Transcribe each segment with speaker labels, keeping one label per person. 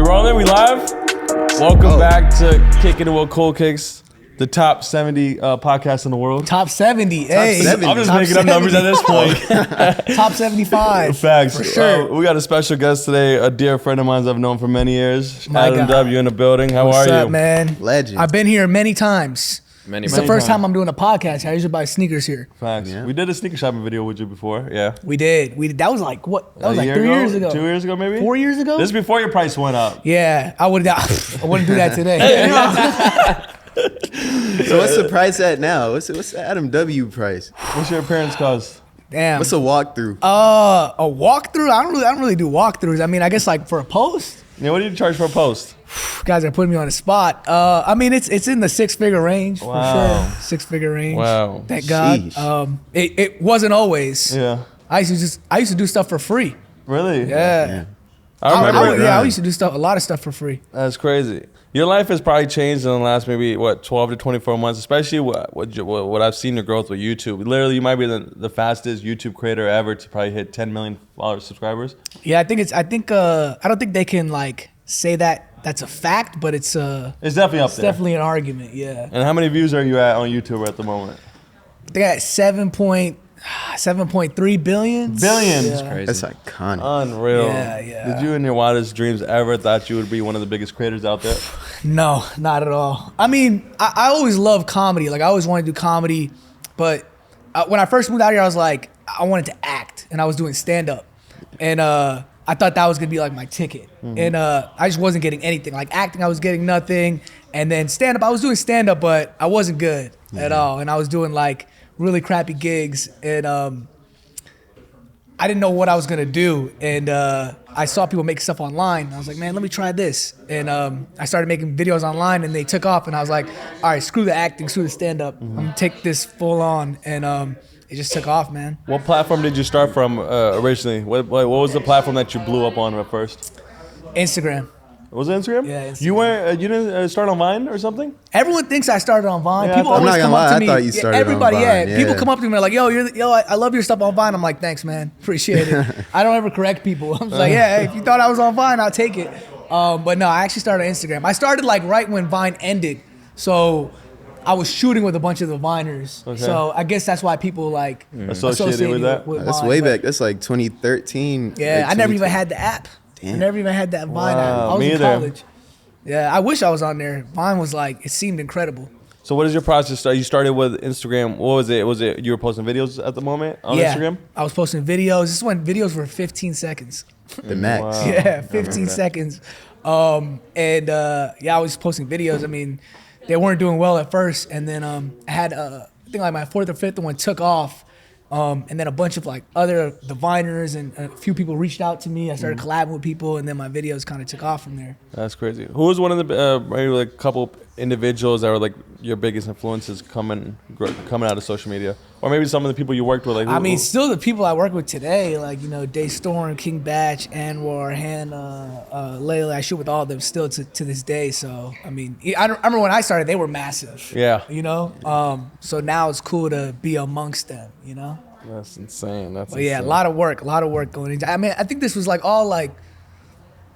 Speaker 1: rolling? We live? Welcome back to Kickin with CoolKicks, the top 70 podcast in the world.
Speaker 2: Top 70. Hey,
Speaker 3: 70.
Speaker 1: I'm just
Speaker 2: top
Speaker 1: making up numbers at this point.
Speaker 2: Top 75.
Speaker 1: Facts.
Speaker 2: For sure.
Speaker 1: We got a special guest today, a dear friend of mine I've known for many years.
Speaker 2: My
Speaker 1: Adam
Speaker 2: God.
Speaker 1: W in the building. How
Speaker 2: What's
Speaker 1: are
Speaker 2: up,
Speaker 1: you?
Speaker 2: man?
Speaker 3: Legend.
Speaker 2: I've been here many times. It's the first time I'm doing a podcast. I usually buy sneakers here.
Speaker 1: Facts.
Speaker 3: Yeah.
Speaker 1: We did a sneaker shopping video with you before. Yeah.
Speaker 2: We did. That was like what? That was like
Speaker 1: year
Speaker 2: 3
Speaker 1: ago?
Speaker 2: years ago.
Speaker 1: 2 years ago, maybe?
Speaker 2: 4 years ago?
Speaker 1: This is before your price went up.
Speaker 2: Yeah, I wouldn't do that today.
Speaker 3: So what's the price at now? What's the Adam W price?
Speaker 1: What's your appearance cost?
Speaker 2: Damn.
Speaker 3: What's a walkthrough?
Speaker 2: A walkthrough? I don't really do walkthroughs. I mean, I guess like for a post,
Speaker 1: Yeah, what do you charge for a post?
Speaker 2: guys are putting me on the spot. I mean, it's in the six-figure range
Speaker 1: Wow.
Speaker 2: for sure. Six-figure range.
Speaker 1: Wow.
Speaker 2: Thank God.
Speaker 3: Sheesh.
Speaker 2: It wasn't always.
Speaker 1: Yeah.
Speaker 2: I used to do stuff for free.
Speaker 1: Really?
Speaker 2: Yeah.
Speaker 1: I remember.
Speaker 2: I used to do a lot of stuff for free.
Speaker 1: That's crazy. Your life has probably changed in the last maybe 12 to 24 months, especially what I've seen your growth with YouTube. Literally, you might be the fastest YouTube creator ever to probably hit 10 million subscribers.
Speaker 2: Yeah, I don't think they can like say that's a fact, but it's
Speaker 1: It's definitely up there.
Speaker 2: definitely an argument. Yeah.
Speaker 1: And how many views are you at on YouTube at the moment?
Speaker 2: They got 7.3 billion.
Speaker 1: Billions.
Speaker 2: Yeah.
Speaker 4: Crazy.
Speaker 3: That's iconic.
Speaker 1: Unreal.
Speaker 2: Yeah.
Speaker 1: Did you in your wildest dreams ever thought you would be one of the biggest creators out there?
Speaker 2: No, not at all. I mean, I always loved comedy. Like I always wanted to do comedy, but when I first moved out here, I was like, I wanted to act, and I was doing stand up, and I thought that was gonna be like my ticket, and I just wasn't getting anything. Like acting, I was getting nothing, and then stand up, I was doing stand up, but I wasn't good at all, and I was doing like really crappy gigs, and I didn't know what I was gonna do, and I saw people make stuff online. And I was like, man, let me try this, and I started making videos online, and they took off, and I was like, all right, screw the acting, screw the stand-up. I'm gonna take this full on, and it just took off, man.
Speaker 1: What platform did you start from originally? What was the platform that you blew up on at first?
Speaker 2: Instagram.
Speaker 1: Was it Instagram?
Speaker 2: Yeah, Instagram.
Speaker 1: You didn't start on Vine or something?
Speaker 2: Everyone thinks I started on Vine.
Speaker 1: Yeah,
Speaker 2: people
Speaker 1: I'm
Speaker 2: always
Speaker 3: not gonna
Speaker 2: come up
Speaker 3: lie,
Speaker 2: to me.
Speaker 3: I thought you started on
Speaker 2: everybody,
Speaker 3: Vine,
Speaker 2: yeah. People
Speaker 3: yeah.
Speaker 2: come up to me and are like, I love your stuff on Vine. I'm like, thanks, man. Appreciate it. I don't ever correct people. I'm just like, yeah, hey, if you thought I was on Vine, I'll take it. But no, I actually started on Instagram. I started like right when Vine ended. So I was shooting with a bunch of the Viners.
Speaker 1: Okay.
Speaker 2: So I guess that's why people like
Speaker 1: Associated with that?
Speaker 3: That's
Speaker 2: Vine,
Speaker 3: way
Speaker 2: but-
Speaker 3: back. That's like 2013.
Speaker 2: Yeah,
Speaker 3: like
Speaker 2: I never even
Speaker 3: 2012.
Speaker 2: had the app.
Speaker 3: Damn.
Speaker 2: I never even had that Vine app.
Speaker 1: Wow,
Speaker 2: I was
Speaker 1: me
Speaker 2: in
Speaker 1: either.
Speaker 2: college. Yeah, I wish I was on there. Vine was like, it seemed incredible.
Speaker 1: So what is your process? You started with Instagram. What was it? Was it you were posting videos at the moment on Instagram?
Speaker 2: I was posting videos. This is when videos were 15 seconds.
Speaker 3: The max.
Speaker 1: Wow.
Speaker 2: Yeah, 15 seconds. I was posting videos. I mean, they weren't doing well at first, and then I had I think like my fourth or fifth one took off, and then a bunch of like the Viners and a few people reached out to me. I started collabing with people, and then my videos kind of took off from there.
Speaker 1: That's crazy. Who was one of the maybe like couple individuals that were like your biggest influences coming out of social media, or maybe some of the people you worked with? Like,
Speaker 2: I mean, still the people I work with today, like Day Storm, King Batch, Anwar, Hannah, Layla. I shoot with all of them still to this day. So I mean, I remember when I started, they were massive.
Speaker 1: Yeah.
Speaker 2: So now it's cool to be amongst them.
Speaker 1: That's insane.
Speaker 2: But yeah, a lot of work going into. I mean, I think this was like all like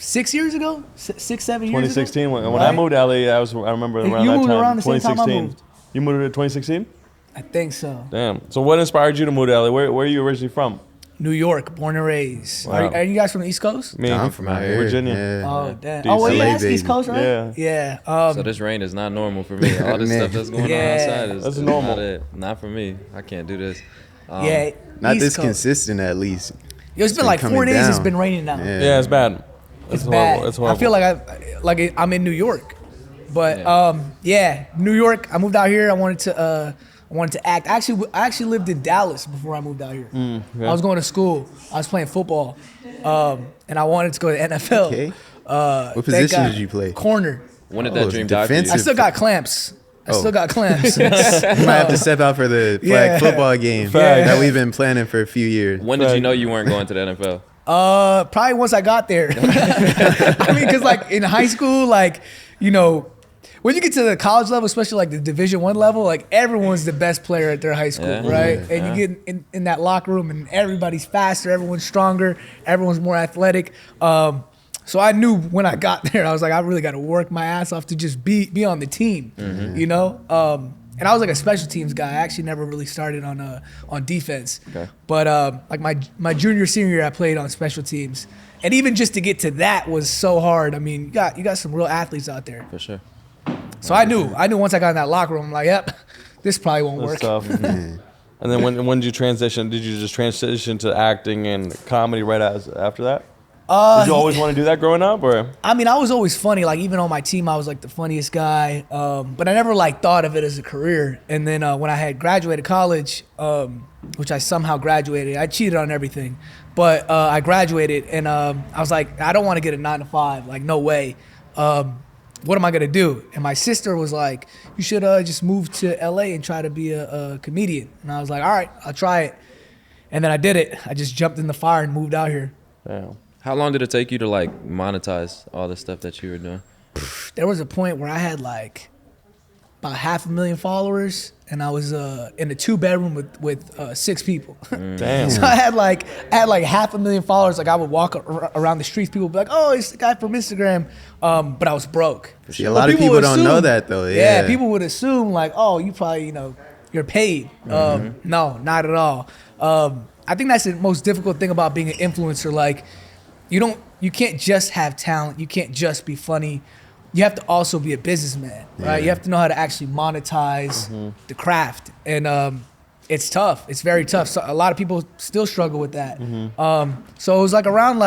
Speaker 2: 6 years ago, 6, 7 years ago.
Speaker 1: 2016 when I
Speaker 2: Right?
Speaker 1: moved to LA, I remember around
Speaker 2: You
Speaker 1: that
Speaker 2: moved
Speaker 1: time.
Speaker 2: around the same time I
Speaker 1: 2016.
Speaker 2: moved.
Speaker 1: You moved to 2016?
Speaker 2: I think so.
Speaker 1: Damn. So what inspired you to move to LA? Where are you originally from?
Speaker 2: New York, born and raised.
Speaker 1: Wow.
Speaker 2: Are you guys from the East Coast?
Speaker 1: Me,
Speaker 3: I'm from out here.
Speaker 1: Virginia.
Speaker 3: Yeah.
Speaker 2: Oh, damn.
Speaker 1: DC.
Speaker 2: Oh, well, yeah,
Speaker 3: LA
Speaker 2: that's East
Speaker 3: baby.
Speaker 2: Coast, right?
Speaker 1: Yeah.
Speaker 2: Yeah.
Speaker 4: So this rain is not normal for me. All this
Speaker 3: Man.
Speaker 4: stuff that's going
Speaker 2: Yeah.
Speaker 4: on outside is
Speaker 1: That's
Speaker 4: is
Speaker 1: normal.
Speaker 4: Not it. Not for me. I can't do this.
Speaker 2: Yeah.
Speaker 3: Not
Speaker 2: East
Speaker 3: this
Speaker 2: Coast.
Speaker 3: consistent, at least.
Speaker 2: Yo, it's been like 4
Speaker 3: coming
Speaker 2: days. It's
Speaker 3: down.
Speaker 2: been raining now.
Speaker 3: Yeah.
Speaker 1: Yeah, it's bad.
Speaker 2: It's
Speaker 1: horrible.
Speaker 2: bad.
Speaker 1: It's horrible.
Speaker 2: I feel like I'm in New York, but New York. I moved out here. I wanted to act. I actually lived in Dallas before I moved out here.
Speaker 1: yeah.
Speaker 2: I was going to school. I was playing football, and I wanted to go to NFL.
Speaker 3: Okay.
Speaker 2: What
Speaker 3: What position did you play?
Speaker 2: Corner.
Speaker 4: When did
Speaker 3: Oh,
Speaker 4: that dream die for you?
Speaker 3: defensive.
Speaker 2: I still got clamps. I still got clamps.
Speaker 3: You might have to step out for the flag
Speaker 2: Yeah.
Speaker 3: football game
Speaker 1: Facts.
Speaker 3: that we've been planning for a few years.
Speaker 4: When did you know you weren't going to the NFL?
Speaker 2: Probably once I got there. I mean, because like in high school, like when you get to the college level, especially like the Division I level, like everyone's the best player at their high school,
Speaker 4: Yeah.
Speaker 2: right?
Speaker 4: Yeah.
Speaker 2: And you get in that locker room, and everybody's faster, everyone's stronger, everyone's more athletic. So I knew when I got there, I was like, I really got to work my ass off to just be on the team, you know? And I was like a special teams guy. I actually never really started on defense.
Speaker 4: Okay.
Speaker 2: But like my junior, senior year, I played on special teams. And even just to get to that was so hard. I mean, you got some real athletes out there.
Speaker 4: For sure.
Speaker 2: So I knew once I got in that locker room, I'm like, yep, this probably won't
Speaker 1: That's
Speaker 2: work.
Speaker 1: tough. And then when did you transition? Did you just transition to acting and comedy right after that? Did you always want to do that growing up, or?
Speaker 2: I mean, I was always funny. Like even on my team, I was like the funniest guy. But I never like thought of it as a career. And then when I had graduated college, which I somehow graduated, I cheated on everything, but I graduated, and I was like, I don't want to get a 9-to-5. Like no way. What am I gonna do? And my sister was like, you should just move to LA and try to be a comedian. And I was like, all right, I'll try it. And then I did it. I just jumped in the fire and moved out here.
Speaker 1: Damn.
Speaker 4: How long did it take you to like monetize all the stuff that you were doing?
Speaker 2: There was a point where I had like about 500,000 followers, and I was in a 2-bedroom with 6 people.
Speaker 1: Damn.
Speaker 2: So I had like 500,000 followers. Like I would walk around the streets, people would be like, "Oh, it's the guy from Instagram," but I was broke.
Speaker 3: See, a lot of people
Speaker 2: would
Speaker 3: don't know that though. Yeah.
Speaker 2: People would assume like, "Oh, you probably you're paid." No, not at all. I think that's the most difficult thing about being an influencer. Like, you can't just have talent. You can't just be funny. You have to also be a businessman, right? You have to know how to actually monetize the craft, and it's tough. It's very tough. So a lot of people still struggle with that. So it was like around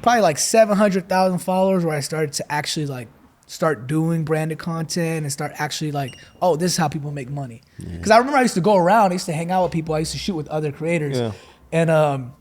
Speaker 2: probably like 700,000 followers where I started to actually like start doing branded content and start actually like, oh, this is how people make money. Because I remember I used to go around, I used to hang out with people, I used to shoot with other creators, and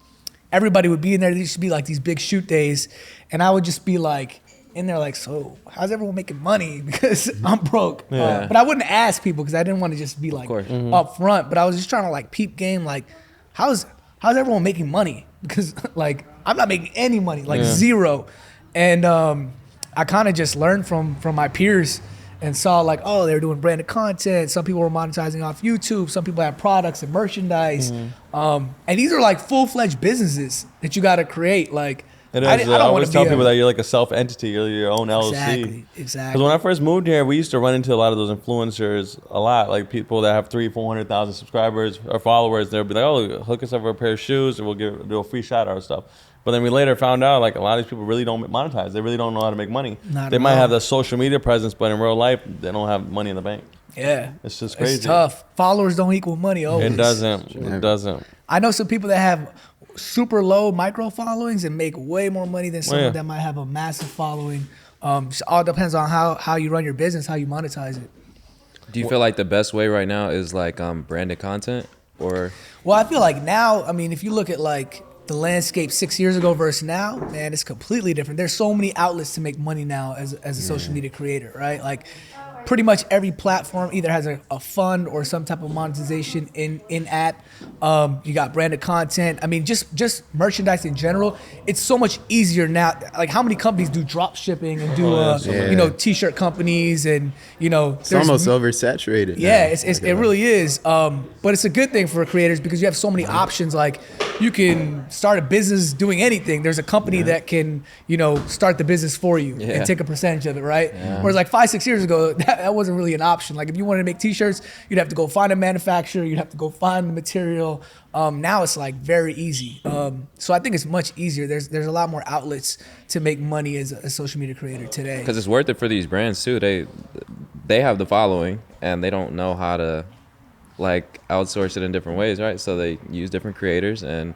Speaker 2: everybody would be in there. There used to be like these big shoot days, and I would just be like in there like, so how's everyone making money? Because I'm broke. But I wouldn't ask people because I didn't want to just be like up front. But I was just trying to like peep game, like how's everyone making money? Because like I'm not making any money, like zero. And I kind of just learned from my peers and saw like, oh, they were doing branded content. Some people were monetizing off YouTube. Some people had products and merchandise. And these are like full-fledged businesses that you got to create. Like,
Speaker 1: It is.
Speaker 2: I don't
Speaker 1: always tell
Speaker 2: be
Speaker 1: people that you're like a self-entity, you're your own LLC.
Speaker 2: Exactly.
Speaker 1: Because when I first moved here, we used to run into a lot of those influencers a lot, like people that have 300,000-400,000 subscribers or followers. They'll be like, "Oh, hook us up for a pair of shoes, and we'll do a free shout out or stuff." But then we later found out like a lot of these people really don't monetize. They really don't know how to make money. They might have the social media presence, but in real life, they don't have money in the bank.
Speaker 2: Yeah,
Speaker 1: it's just crazy.
Speaker 2: It's tough. Followers don't equal money. Always.
Speaker 1: It doesn't. It doesn't.
Speaker 2: I know some people that have super low micro followings and make way more money than someone that might have a massive following. Just all depends on how you run your business, how you monetize it.
Speaker 4: Do you feel like the best way right now is like branded content, or?
Speaker 2: Well, I feel like now, I mean, if you look at like the landscape 6 years ago versus now, man, it's completely different. There's so many outlets to make money now as a social media creator, right? Like pretty much every platform either has a fund or some type of monetization in app. You got branded content. I mean, just merchandise in general. It's so much easier now. Like how many companies do drop shipping and do t-shirt companies and
Speaker 3: it's almost oversaturated.
Speaker 2: Yeah, it really is. But it's a good thing for creators because you have so many options. Like you can start a business doing anything. There's a company that can start the business for you and take a percentage of it, right? Whereas like 5-6 years ago, that wasn't really an option. Like if you wanted to make t-shirts, you'd have to go find a manufacturer, you'd have to go find the material. Now it's like very easy. So I think it's much easier. There's a lot more outlets to make money as a social media creator today.
Speaker 4: Because it's worth it for these brands too. They have the following and they don't know how to like outsource it in different ways, right? So they use different creators and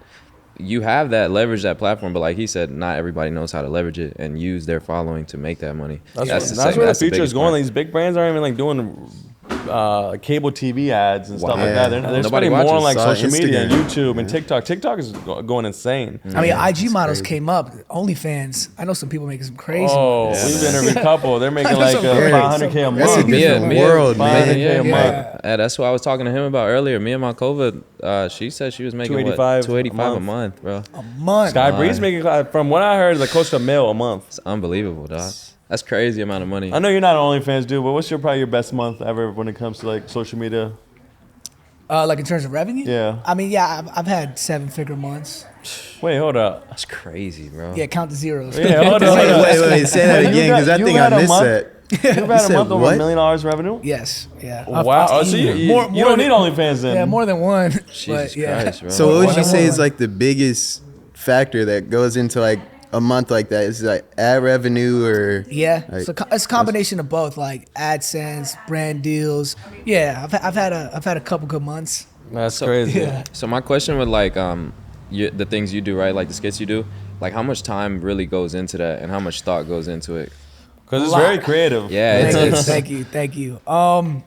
Speaker 4: you have that leverage that platform, but like he said, not everybody knows how to leverage it and use their following to make that money.
Speaker 1: That's where the future is going. These big brands aren't even like doing cable TV ads and stuff like that. They're spending more on like social media and YouTube and TikTok. TikTok is going insane.
Speaker 2: I mean, IG models came up. OnlyFans. I know some people making some crazy.
Speaker 1: Oh, we've interviewed a couple. They're making like $500K a month.
Speaker 3: That's a different world, man.
Speaker 1: $500K a month.
Speaker 4: Yeah, that's what I was talking to him about earlier. Me and my COVID, she said she was making $285 a month, bro.
Speaker 2: A month.
Speaker 1: Sky Breeze making, from what I heard, like close to $1 million a month.
Speaker 4: It's unbelievable, dog. That's crazy amount of money.
Speaker 1: I know you're not an OnlyFans dude, but what's probably your best month ever when it comes to like social media?
Speaker 2: Like in terms of revenue?
Speaker 1: Yeah.
Speaker 2: I mean, yeah, I've had 7-figure months.
Speaker 1: Wait, hold up.
Speaker 4: That's crazy, bro.
Speaker 2: Yeah, count the zeros.
Speaker 1: Yeah, hold up.
Speaker 3: Wait, say that again, because I think I missed that.
Speaker 1: You've had a
Speaker 3: said
Speaker 1: month over
Speaker 3: what?
Speaker 1: $1 million revenue?
Speaker 2: Yes. Yeah.
Speaker 1: Wow. Oh, so you don't need OnlyFans then.
Speaker 2: Yeah, more than one.
Speaker 4: Jesus
Speaker 2: but, yeah.
Speaker 4: Christ, bro.
Speaker 3: So what would you say is
Speaker 2: One.
Speaker 3: like the biggest factor that goes into like a month like that? Is it like ad revenue or?
Speaker 2: Yeah,
Speaker 3: Like,
Speaker 2: so it's a combination of both, like AdSense, brand deals. Yeah, I've had a couple good months.
Speaker 1: That's crazy.
Speaker 2: Yeah.
Speaker 4: So my question with like the things you do, right? Like the skits you do, like how much time really goes into that, and how much thought goes into it?
Speaker 1: Because it's
Speaker 2: Lot.
Speaker 1: very creative.
Speaker 4: Yeah,
Speaker 2: Thank you.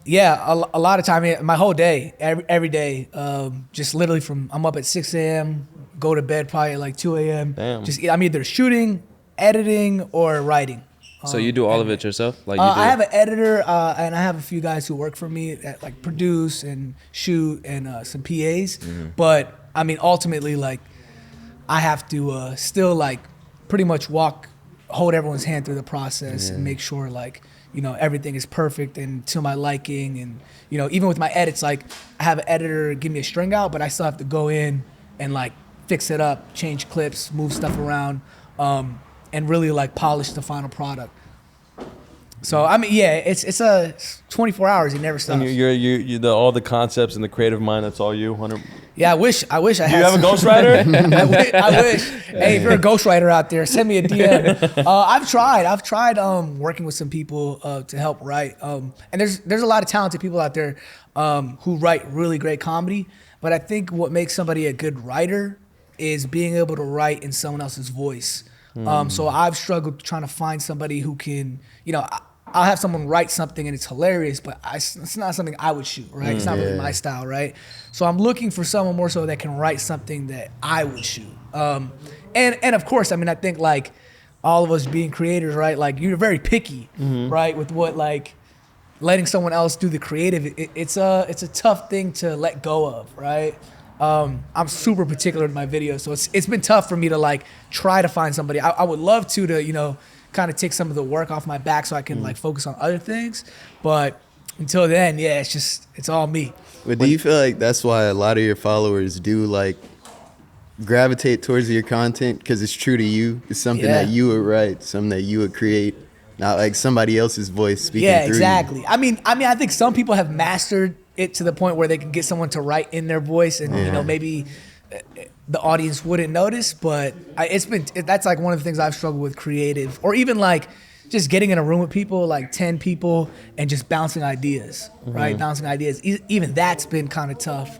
Speaker 2: Yeah, a lot of time, my whole day, every day, just literally from I'm up at 6 a.m., go to bed probably at like 2 a.m.
Speaker 1: Damn.
Speaker 2: Just I'm either shooting, editing, or writing.
Speaker 4: So you do all of it yourself? Like you do?
Speaker 2: I have an editor, and I have a few guys who work for me that like produce and shoot and some PAs. But I mean, ultimately, like I have to still like pretty much hold everyone's hand through the process and make sure like everything is perfect and to my liking. And even with my edits, like I have an editor give me a string out, but I still have to go in and like fix it up, change clips, move stuff around. And really like polish the final product. So I mean, yeah, it's 24 hours. It never stops.
Speaker 1: And you're all the concepts and the creative mind. That's all you. 100.
Speaker 2: Yeah, I wish I had.
Speaker 1: Do you have a
Speaker 2: some-
Speaker 1: ghostwriter?
Speaker 2: I wish. Hey, if you're a ghostwriter out there, send me a DM. I've tried working with some people to help write. And there's a lot of talented people out there who write really great comedy. But I think what makes somebody a good writer is being able to write in someone else's voice. So I've struggled trying to find somebody who can, I'll have someone write something and it's hilarious, but it's not something I would shoot, right? It's not really my style, right? So I'm looking for someone more so that can write something that I would shoot. And of course, I mean, I think like all of us being creators, right? Like you're very picky, right? With what like letting someone else do the creative, it's a tough thing to let go of, right? I'm super particular in my videos, so it's been tough for me to like try to find somebody. I would love to kind of take some of the work off my back so I can like focus on other things. But until then, yeah, it's all me.
Speaker 3: But do you feel like that's why a lot of your followers do like gravitate towards your content because it's true to you? It's something that you would write, something that you would create, not like somebody else's voice speaking through
Speaker 2: exactly.
Speaker 3: you.
Speaker 2: I mean, I think some people have mastered it to the point where they can get someone to write in their voice, and maybe the audience wouldn't notice. But that's like one of the things I've struggled with creative, or even like just getting in a room with people, like 10 people, and just bouncing ideas, right? Bouncing ideas. Even that's been kind of tough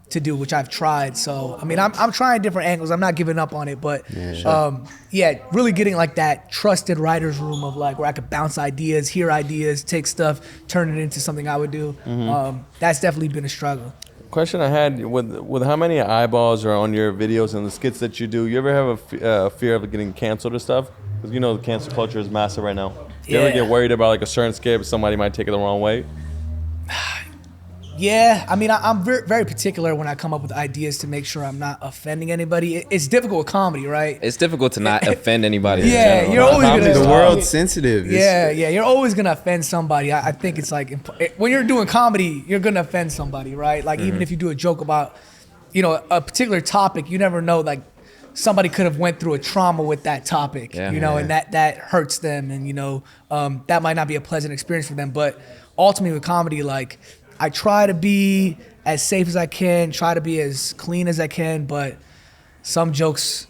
Speaker 2: to do, which I've tried. So, I mean, I'm trying different angles. I'm not giving up on it, but really getting like that trusted writer's room of like where I could bounce ideas, hear ideas, take stuff, turn it into something I would do. That's definitely been a struggle.
Speaker 1: Question I had with how many eyeballs are on your videos and the skits that you do, you ever have a fear of getting canceled or stuff? Because the cancel culture is massive right now. Do you ever get worried about like a certain skit, somebody might take it the wrong way?
Speaker 2: Yeah, I mean, I'm very, very particular when I come up with ideas to make sure I'm not offending anybody. It's difficult with comedy, right?
Speaker 4: It's difficult to not offend anybody.
Speaker 2: Yeah,
Speaker 4: in general.
Speaker 2: you're always gonna.
Speaker 3: The world's sensitive.
Speaker 2: Yeah, you're always gonna offend somebody. I think it's like when you're doing comedy, you're gonna offend somebody, right? Like even if you do a joke about, a particular topic, you never know. Like somebody could have went through a trauma with that topic, and that hurts them, and that might not be a pleasant experience for them. But ultimately, with comedy, like I try to be as safe as I can, try to be as clean as I can, but some jokes,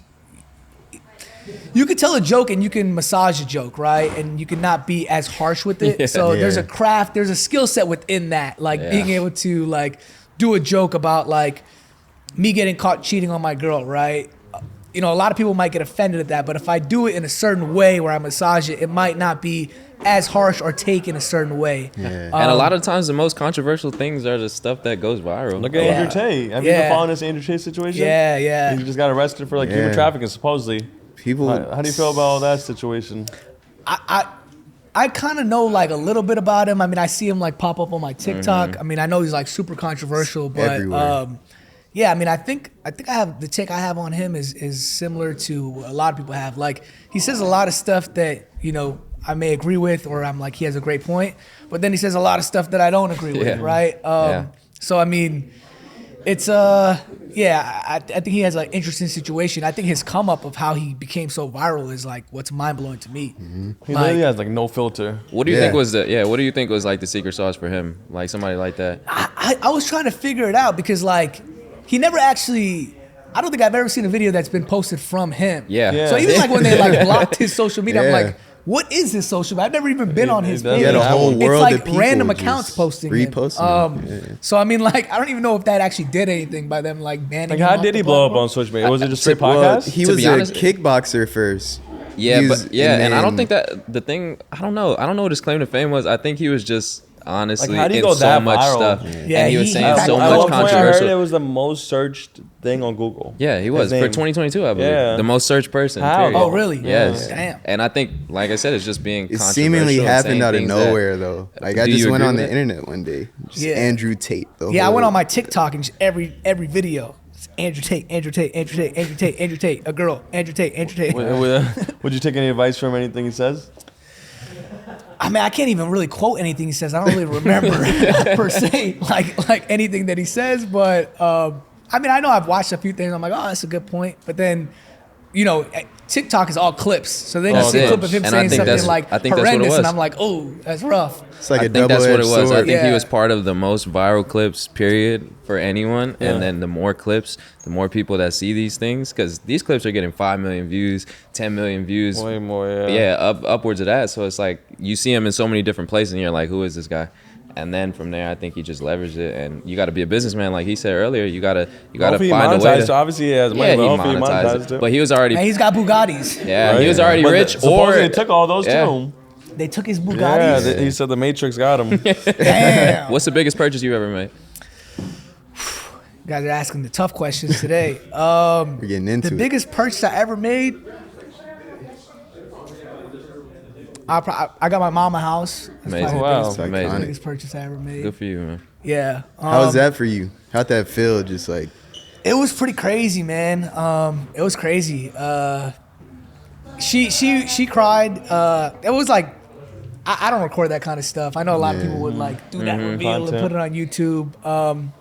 Speaker 2: you can tell a joke and you can massage a joke, right? And you can not be as harsh with it. There's a craft, there's a skill set within that, like being able to like do a joke about like me getting caught cheating on my girl, right? A lot of people might get offended at that, but if I do it in a certain way where I massage it, it might not be as harsh or taken a certain way.
Speaker 4: And a lot of times the most controversial things are the stuff that goes viral.
Speaker 1: Look at Andrew Tate. Have you been following this Andrew Tate situation?
Speaker 2: Yeah.
Speaker 1: He just got arrested for like human trafficking, supposedly.
Speaker 3: People.
Speaker 1: How do you feel about all that situation?
Speaker 2: I kind of know like a little bit about him. I mean, I see him like pop up on my TikTok. I mean, I know he's like super controversial, but
Speaker 3: everywhere.
Speaker 2: yeah, I mean, I think I have the take I have on him is similar to a lot of people have. Like he says a lot of stuff that I may agree with, or I'm like he has a great point, but then he says a lot of stuff that I don't agree with, right? So I mean, it's yeah, I think he has like interesting situation. I think his come up of how he became so viral is like what's mind blowing to me.
Speaker 1: He literally has like no filter.
Speaker 4: What do you think was what do you think was like the secret sauce for him? Like somebody like that?
Speaker 2: I was trying to figure it out because like he never actually. I don't think I've ever seen a video that's been posted from him.
Speaker 4: Yeah.
Speaker 2: So even like when they like blocked his social media, I'm
Speaker 3: Yeah.
Speaker 2: like, what is his social media? I've never even been on his
Speaker 1: doesn't
Speaker 2: page.
Speaker 3: He had a whole
Speaker 2: It's
Speaker 3: world
Speaker 2: like
Speaker 3: of people
Speaker 2: random
Speaker 3: just
Speaker 2: accounts posting him.
Speaker 3: reposting him. Yeah.
Speaker 2: So I mean, like, I don't even know if that actually did anything by them like banning.
Speaker 1: Like,
Speaker 2: him
Speaker 1: how
Speaker 2: off
Speaker 1: did
Speaker 2: the
Speaker 1: he blow up
Speaker 2: platform.
Speaker 1: on social media? Was it just straight
Speaker 3: Well,
Speaker 1: podcast?
Speaker 3: he
Speaker 4: To
Speaker 3: was
Speaker 4: be
Speaker 3: a
Speaker 4: honest-
Speaker 3: kickboxer first.
Speaker 4: Yeah,
Speaker 3: He was-
Speaker 4: but yeah, and I don't
Speaker 3: then-
Speaker 4: think that the thing. I don't know what his claim to fame was. I think he was just honestly
Speaker 1: Like, how do you
Speaker 4: in
Speaker 1: go
Speaker 4: so
Speaker 1: that
Speaker 4: much
Speaker 1: viral?
Speaker 4: stuff,
Speaker 2: Yeah,
Speaker 4: and he was
Speaker 2: he-
Speaker 4: saying
Speaker 2: he-
Speaker 4: so
Speaker 2: at
Speaker 4: much
Speaker 2: one point I
Speaker 1: I heard it
Speaker 4: controversial.
Speaker 1: was the most searched thing on Google.
Speaker 4: Yeah, he was
Speaker 1: His
Speaker 4: for
Speaker 1: name.
Speaker 4: 2022, I believe.
Speaker 1: Yeah.
Speaker 4: The most searched person.
Speaker 1: How?
Speaker 4: Period.
Speaker 2: Oh, really?
Speaker 4: Yes.
Speaker 2: Damn.
Speaker 4: And I think, like I said, it's just being
Speaker 3: It
Speaker 4: controversial
Speaker 3: seemingly
Speaker 4: and
Speaker 3: happened
Speaker 4: saying
Speaker 3: out of
Speaker 4: things that-
Speaker 3: nowhere, though. Like, I
Speaker 4: Do
Speaker 3: just
Speaker 4: you
Speaker 3: went
Speaker 4: agree
Speaker 3: on the
Speaker 4: with that?
Speaker 3: internet one day. Just
Speaker 2: Yeah.
Speaker 3: Andrew Tate.
Speaker 2: Yeah, I went on my TikTok and just every video. It's Andrew Tate, Andrew Tate, Andrew Tate, Andrew Tate, Andrew Tate, a girl, Andrew Tate, Andrew Tate.
Speaker 1: Would you take any advice from anything he says?
Speaker 2: I mean, I can't even really quote anything he says. I don't really remember per se, like anything that he says. But I mean, I know I've watched a few things. I'm like, oh, that's a good point. But then, you know, TikTok is all clips. So then you
Speaker 1: That's
Speaker 2: see a
Speaker 1: it.
Speaker 2: clip of him
Speaker 4: And I
Speaker 2: saying
Speaker 4: think
Speaker 2: something
Speaker 4: that's-
Speaker 2: like
Speaker 4: I think that's what it
Speaker 2: horrendous, and
Speaker 4: was.
Speaker 2: I'm like, oh, that's rough.
Speaker 3: It's like
Speaker 4: I
Speaker 3: a
Speaker 4: think that's what it
Speaker 3: double-edged
Speaker 4: was. I
Speaker 3: sword.
Speaker 4: think he
Speaker 2: Yeah.
Speaker 4: was part of the most viral clips, period, for anyone.
Speaker 1: Yeah.
Speaker 4: And then the more clips, the more people that see these things, because these clips are getting 5 million views, 10 million views.
Speaker 1: Way more, yeah.
Speaker 4: Yeah, upwards of that. So it's like you see him in so many different places, and you're like, who is this guy? And then from there, I think he just leveraged it. And you got to be a businessman, like he said earlier. You gotta
Speaker 1: Hopefully he
Speaker 4: find a way
Speaker 1: monetized.
Speaker 4: to.
Speaker 1: Obviously, he has money,
Speaker 4: Yeah,
Speaker 1: but
Speaker 4: he
Speaker 1: hopefully he
Speaker 4: monetized
Speaker 1: monetized
Speaker 4: it.
Speaker 1: it.
Speaker 4: But he was already.
Speaker 2: And he's got Bugattis.
Speaker 4: Yeah,
Speaker 1: Right?
Speaker 4: he was already
Speaker 1: But
Speaker 4: rich. Or
Speaker 1: supposedly they took all those
Speaker 4: Yeah.
Speaker 1: too.
Speaker 2: They took his
Speaker 1: Yeah,
Speaker 2: Bugattis.
Speaker 1: he said the Matrix got him.
Speaker 2: Damn.
Speaker 4: what's the biggest purchase you ever made?
Speaker 2: You guys are asking the tough questions today.
Speaker 3: We're getting into
Speaker 2: The
Speaker 3: it.
Speaker 2: biggest purchase I ever made. I got my mom a house. That's
Speaker 4: Amazing.
Speaker 2: probably
Speaker 1: Wow.
Speaker 2: the
Speaker 3: It's
Speaker 4: Amazing.
Speaker 3: iconic.
Speaker 2: biggest purchase I ever made.
Speaker 4: Good for you, man.
Speaker 2: Yeah.
Speaker 3: How was that for you? How'd that feel? Just like,
Speaker 2: It was pretty crazy, man. It was crazy. She cried. It was like I don't record that kind of stuff. I know a lot of people would like do that reveal and
Speaker 1: Content.
Speaker 2: put it on YouTube.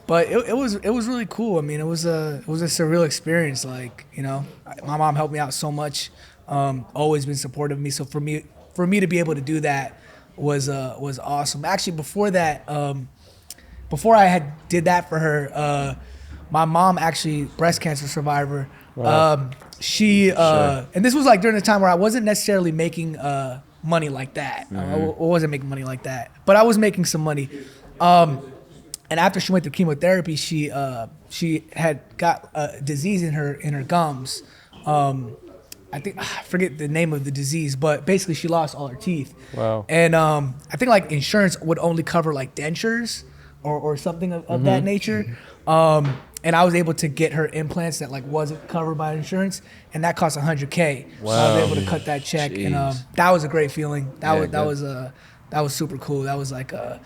Speaker 2: But it was really cool. I mean, it was a surreal experience. Like, you know, my mom helped me out so much. Always been supportive of me. So for me to be able to do that was awesome. Actually, before that, before I had did that for her, my mom actually breast cancer survivor. She and this was like during the time where I wasn't necessarily making money like that. I wasn't making money like that, but I was making some money. And after she went through chemotherapy, she had got a disease in her gums. I think I forget the name of the disease, but basically she lost all her teeth.
Speaker 1: Wow.
Speaker 2: And I think like insurance would only cover like dentures or something of that nature. And I was able to get her implants that like wasn't covered by insurance, and that cost $100K. So I was able to cut that check, and
Speaker 4: Jeez.
Speaker 2: that was a great feeling. That
Speaker 4: Yeah,
Speaker 2: was super cool. That was like a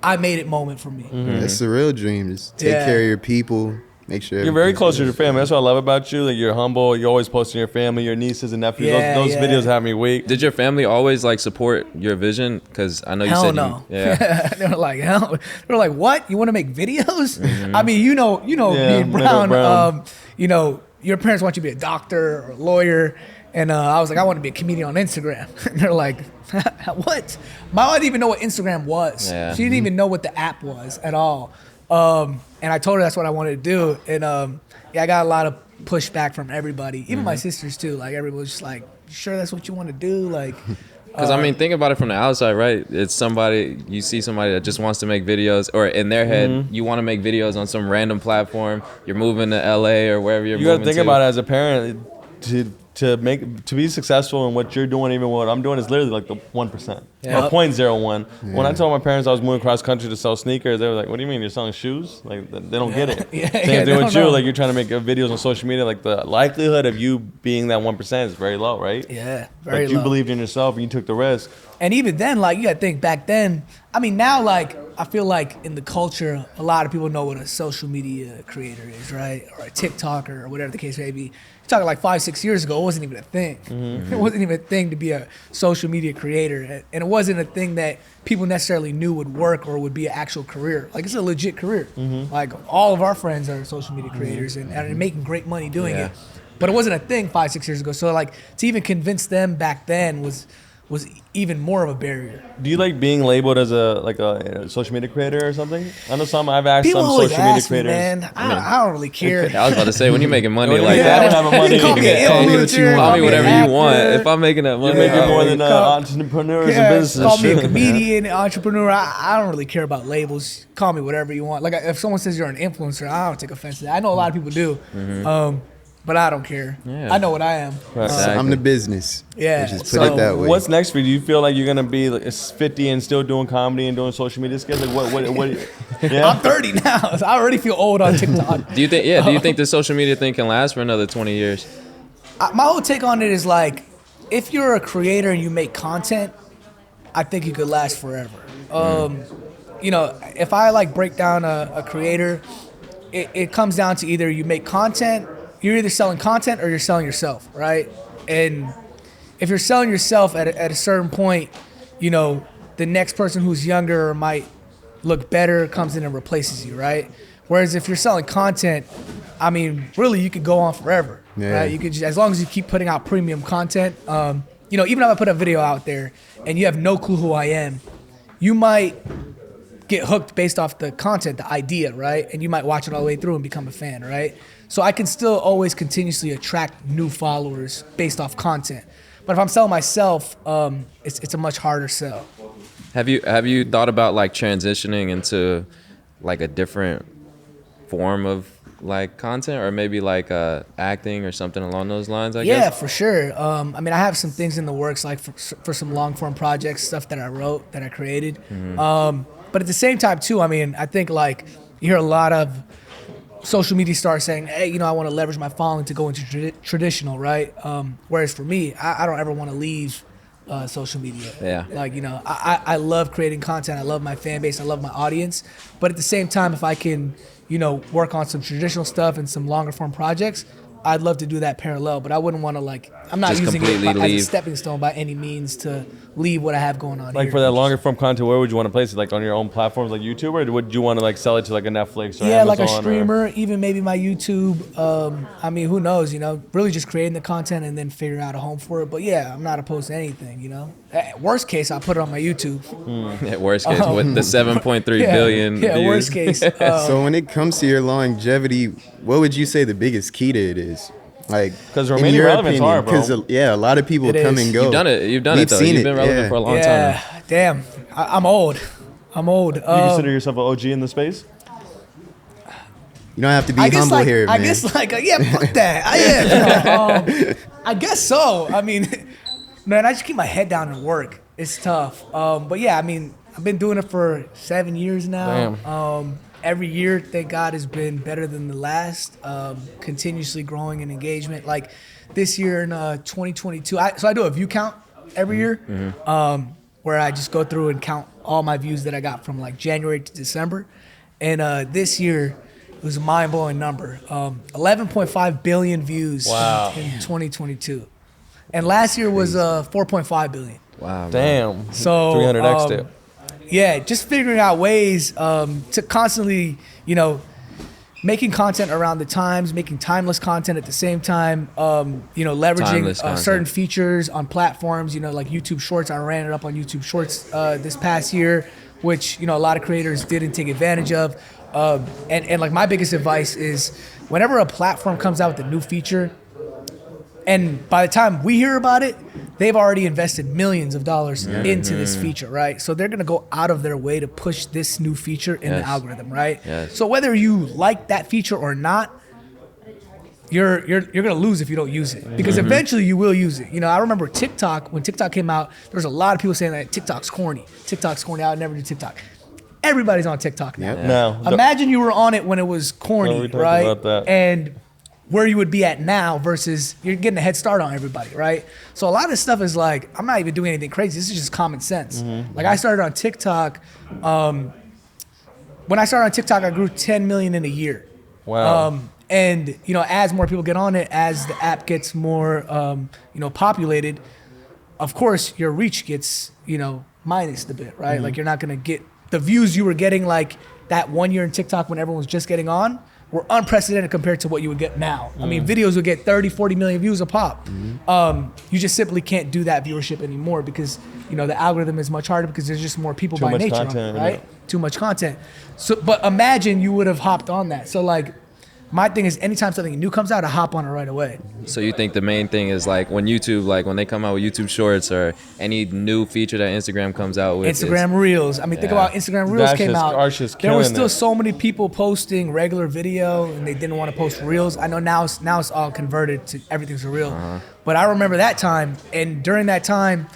Speaker 2: I made it moment for me.
Speaker 3: that's the real dream. Just take
Speaker 2: Yeah.
Speaker 3: care of your people. Make sure
Speaker 1: You're very
Speaker 3: everything's
Speaker 1: close to
Speaker 3: good.
Speaker 1: your family. That's what I love about you. Like, you're humble. You're always posting your family, your nieces and nephews.
Speaker 2: Yeah,
Speaker 1: those
Speaker 2: yeah.
Speaker 1: videos have me weak.
Speaker 4: Did your family always like support your vision? Because I know you
Speaker 2: Hell
Speaker 4: said
Speaker 2: no.
Speaker 4: yeah.
Speaker 2: They were like, hell. They were like, what? You want to make videos? I mean, you know,
Speaker 1: Yeah,
Speaker 2: me and
Speaker 1: Middle
Speaker 2: Brown.
Speaker 1: Brown.
Speaker 2: You know, your parents want you to be a doctor or a lawyer, and I was like, I want to be a comedian on Instagram. And they're like, what? My mom didn't even know what Instagram was.
Speaker 4: Yeah.
Speaker 2: She didn't even know what the app was at all. And I told her that's what I wanted to do, and yeah, I got a lot of pushback from everybody, even my sisters too. Like, everybody was just like, you sure that's what you want to do? Like.
Speaker 4: Because I mean, think about it from the outside, right? It's somebody, you see somebody that just wants to make videos, or in their head, you want to make videos on some random platform. You're moving to LA or wherever you're
Speaker 1: You
Speaker 4: moving
Speaker 1: got to think
Speaker 4: to.
Speaker 1: about it as a parent. To be successful in what you're doing, even what I'm doing, is literally like the 1%,
Speaker 2: Yeah.
Speaker 1: or 0.01. When I told my parents I was moving across country to sell sneakers, they were like, "What do you mean you're selling shoes?" Like, they don't get it.
Speaker 2: Yeah,
Speaker 1: Same
Speaker 2: yeah,
Speaker 1: thing
Speaker 2: they
Speaker 1: with
Speaker 2: don't
Speaker 1: you.
Speaker 2: know.
Speaker 1: Like, you're trying to make videos on social media. Like, the likelihood of you being that 1% is very low, right?
Speaker 2: Yeah, very
Speaker 1: But you
Speaker 2: low.
Speaker 1: believed in yourself and you took the risk.
Speaker 2: And even then, like, you gotta think back then. I mean, now, like, I feel like in the culture, a lot of people know what a social media creator is, right? Or a TikToker or whatever the case may be. You're talking like 5-6 years ago, it wasn't even a thing. It wasn't even a thing to be a social media creator. And it wasn't a thing that people necessarily knew would work or would be an actual career. Like, it's a legit career. Like, all of our friends are social media creators and making great money doing it. But it wasn't a thing 5-6 years ago. So, like, to even convince them back then was even more of a barrier.
Speaker 1: Do you like being labeled as a social media creator or something? I know I've asked
Speaker 2: People
Speaker 1: some
Speaker 2: always
Speaker 1: social media
Speaker 2: ask me,
Speaker 1: creators.
Speaker 2: man. I don't really care.
Speaker 4: I was about to say, when you're making money like
Speaker 1: Yeah,
Speaker 4: that,
Speaker 1: I don't have a money.
Speaker 2: You call me an
Speaker 3: Call me what you
Speaker 2: influencer,
Speaker 3: want.
Speaker 4: call me
Speaker 2: an
Speaker 4: whatever you
Speaker 2: actor.
Speaker 4: want. If I'm making that money,
Speaker 1: You're making more than
Speaker 2: Call-
Speaker 1: entrepreneurs and
Speaker 2: Yeah,
Speaker 1: businesses.
Speaker 2: call me a
Speaker 1: Shit.
Speaker 2: comedian, entrepreneur. I don't really care about labels. Call me whatever you want. Like, if someone says you're an influencer, I don't take offense to that. I know a lot of people do, but I don't care.
Speaker 4: Yeah.
Speaker 2: I know what I am.
Speaker 1: Right.
Speaker 4: Exactly.
Speaker 3: I'm the business.
Speaker 2: Yeah,
Speaker 3: Let's just put
Speaker 2: so
Speaker 3: it that way.
Speaker 1: What's next for you? Do you feel like you're gonna be like 50 and still doing comedy and doing social media skills? Like what yeah.
Speaker 2: I'm 30 now. So I already feel old on TikTok.
Speaker 4: Do you think? Yeah. Do you think the social media thing can last for another 20 years?
Speaker 2: My whole take on it is like, if you're a creator and you make content, I think you could last forever. You know, if I like break down a creator, it comes down to either you make content, you're either selling content or you're selling yourself, right? And if you're selling yourself at a certain point, you know, the next person who's younger or might look better comes in and replaces you, right? Whereas if you're selling content, I mean, really, you could go on forever, right? You could just, as long as you keep putting out premium content. You know, even if I put a video out there and you have no clue who I am, you might get hooked based off the content, the idea, right? And you might watch it all the way through and become a fan, right? So I can still always continuously attract new followers based off content. But if I'm selling myself, it's a much harder sell.
Speaker 4: Have you thought about like transitioning into like a different form of like content, or maybe like acting or something along those lines? I
Speaker 2: Yeah,
Speaker 4: guess.
Speaker 2: for sure. I mean, I have some things in the works, like for some long form projects, stuff that I wrote, that I created. But at the same time, too, I mean, I think like you hear a lot of social media stars saying, hey, you know, I want to leverage my following to go into traditional, right? Whereas for me, I don't ever want to leave social media.
Speaker 4: Yeah.
Speaker 2: Like, you know, I love creating content. I love my fan base. I love my audience. But at the same time, if I can, you know, work on some traditional stuff and some longer form projects, I'd love to do that parallel. But I wouldn't want to, like, I'm not
Speaker 4: Just
Speaker 2: using it
Speaker 4: completely
Speaker 2: as a
Speaker 4: leave.
Speaker 2: stepping stone by any means to leave what I have going on
Speaker 1: Like
Speaker 2: here.
Speaker 1: for that longer form content, where would you want to place it? Like on your own platforms like YouTube, or would you want to like sell it to like a Netflix or
Speaker 2: Yeah,
Speaker 1: Amazon?
Speaker 2: like a
Speaker 1: or-
Speaker 2: streamer, even maybe my YouTube. I mean, who knows, you know, really just creating the content and then figuring out a home for it. But yeah, I'm not opposed to anything, you know. At worst case, I'll put it on my YouTube.
Speaker 4: At worst case, with the 7.3 billion
Speaker 2: Yeah,
Speaker 4: views.
Speaker 2: worst case.
Speaker 3: So when it comes to your longevity, what would you say the biggest key to it is? Like,
Speaker 1: 'Cause
Speaker 3: in
Speaker 1: remaining
Speaker 3: your
Speaker 1: relevant's
Speaker 3: opinion,
Speaker 1: hard, bro.
Speaker 3: 'cause, yeah, a lot of people
Speaker 2: It
Speaker 3: come
Speaker 2: is.
Speaker 3: and go.
Speaker 4: You've done it. You've done
Speaker 3: We've
Speaker 4: it though.
Speaker 3: seen
Speaker 4: You've
Speaker 3: it,
Speaker 4: been relevant
Speaker 3: yeah.
Speaker 4: for a long
Speaker 2: Yeah,
Speaker 4: time.
Speaker 2: damn. I'm old. I'm old.
Speaker 1: You consider yourself an OG in the space?
Speaker 3: You don't have to be
Speaker 2: I guess
Speaker 3: humble
Speaker 2: like,
Speaker 3: here, man.
Speaker 2: I guess like, yeah, fuck that. I am. You know, I guess so. I mean, man, I just keep my head down and work. It's tough. But yeah, I mean, I've been doing it for 7 years now. Every year, thank God, has been better than the last. Continuously growing in engagement. Like this year in 2022, so I do a view count every year, where I just go through and count all my views that I got from like January to December. And this year, it was a mind-blowing number. 11.5 billion views in 2022. And last year was 4.5 billion.
Speaker 4: Wow.
Speaker 1: Damn.
Speaker 2: So
Speaker 1: 300x it.
Speaker 2: yeah, just figuring out ways to constantly, you know, making content around the times, making timeless content at the same time, you know, leveraging
Speaker 4: Timeless content.
Speaker 2: certain features on platforms, you know, like YouTube Shorts. I ran it up on YouTube Shorts this past year, which, you know, a lot of creators didn't take advantage of. And like my biggest advice is whenever a platform comes out with a new feature, and by the time we hear about it, they've already invested millions of dollars into this feature, right? So they're gonna go out of their way to push this new feature in the
Speaker 4: Yes.
Speaker 2: algorithm, right?
Speaker 4: Yes.
Speaker 2: So whether you like that feature or not, you're gonna lose if you don't use it, because eventually you will use it. You know, I remember TikTok, when TikTok came out, there was a lot of people saying that TikTok's corny. TikTok's corny. I would never do TikTok. Everybody's on TikTok now.
Speaker 3: Yep.
Speaker 1: No.
Speaker 2: Imagine you were on it when it was
Speaker 1: No,
Speaker 2: corny,
Speaker 1: we talked
Speaker 2: right?
Speaker 1: about that.
Speaker 2: And where you would be at now versus you're getting a head start on everybody, right? So a lot of this stuff is like, I'm not even doing anything crazy. This is just common sense. Like I started on TikTok. When I started on TikTok, I grew 10 million in a year.
Speaker 1: Wow.
Speaker 2: And you know, as more people get on it, as the app gets more, you know, populated, of course your reach gets, you know, minus the bit, right? Like you're not gonna get the views you were getting like that 1 year in TikTok when everyone was just getting on were unprecedented compared to what you would get now. I mean, videos would get 30, 40 million views a pop. You just simply can't do that viewership anymore because, you know, the algorithm is much harder because there's just more people by nature,
Speaker 1: content,
Speaker 2: right? Too much content. So, but imagine you would have hopped on that. So like, my thing is anytime something new comes out, I hop on it right away.
Speaker 4: So you think the main thing is like when YouTube, like when they come out with YouTube Shorts or any new feature that Instagram comes out with?
Speaker 2: Instagram Reels. I mean, think about Instagram Reels
Speaker 1: That's
Speaker 2: came
Speaker 1: just-
Speaker 2: out.
Speaker 1: ours just
Speaker 2: There were
Speaker 1: killing
Speaker 2: still
Speaker 1: it.
Speaker 2: so many people posting regular video and they didn't want to post Reels. I know now it's all converted to everything's a Reel. But I remember that time, and during that time,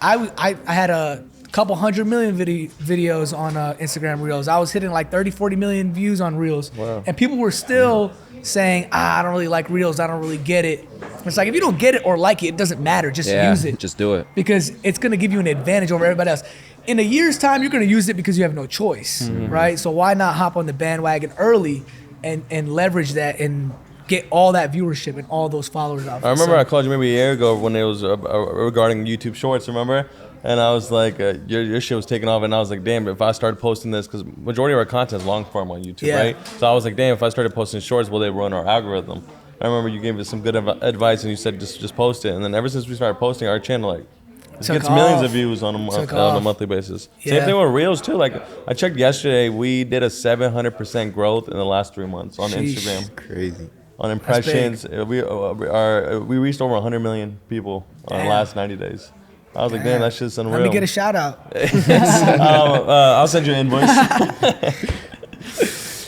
Speaker 2: I had a couple 100 million videos on Instagram Reels. I was hitting like 30, 40 million views on Reels.
Speaker 1: Wow.
Speaker 2: And people were still saying, I don't really like Reels. I don't really get it. It's like, if you don't get it or like it, it doesn't matter. Just use it.
Speaker 4: Just do it.
Speaker 2: Because it's going to give you an advantage over everybody else. In a year's time, you're going to use it because you have no choice, right? So why not hop on the bandwagon early and leverage that and get all that viewership and all those followers out.
Speaker 1: I remember I called you maybe a year ago when it was regarding YouTube Shorts, remember? And I was like, your shit was taking off, and I was like, damn, if I started posting this, because majority of our content is long form on YouTube, right? So I was like, damn, if I started posting shorts, will they run our algorithm? I remember you gave us some good advice, and you said just post it. And then ever since we started posting, our channel it gets millions of views on a monthly basis. Same thing with Reels too. Like I checked yesterday, we did a 700% growth in the last 3 months on Instagram.
Speaker 3: Crazy.
Speaker 1: On impressions, we reached over 100 million people in the last 90 days. I was like, damn, that shit's unreal.
Speaker 2: Let me get a shout out.
Speaker 1: I'll send you an invoice.